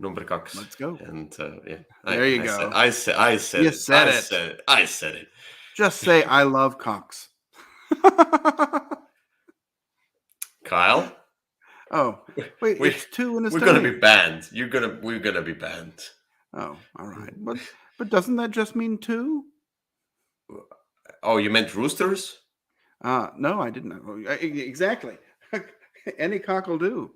number 6. Let's go. And there you go. I said it. Just say I love cocks. Kyle? Oh, wait, We it's 2 and a we're gonna stay. be banned. We're gonna be banned. Oh, all right. But doesn't that just mean 2? Oh, you meant roosters? No, I didn't. Exactly. Any cock will do.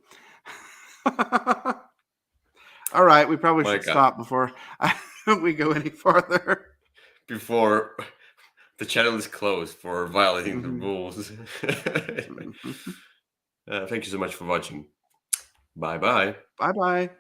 All right, we probably My should God. stop before we go any farther. Before the channel is closed for violating the Mhm. rules. Anyway, Mhm. thank you so much for watching. Bye bye. Bye bye.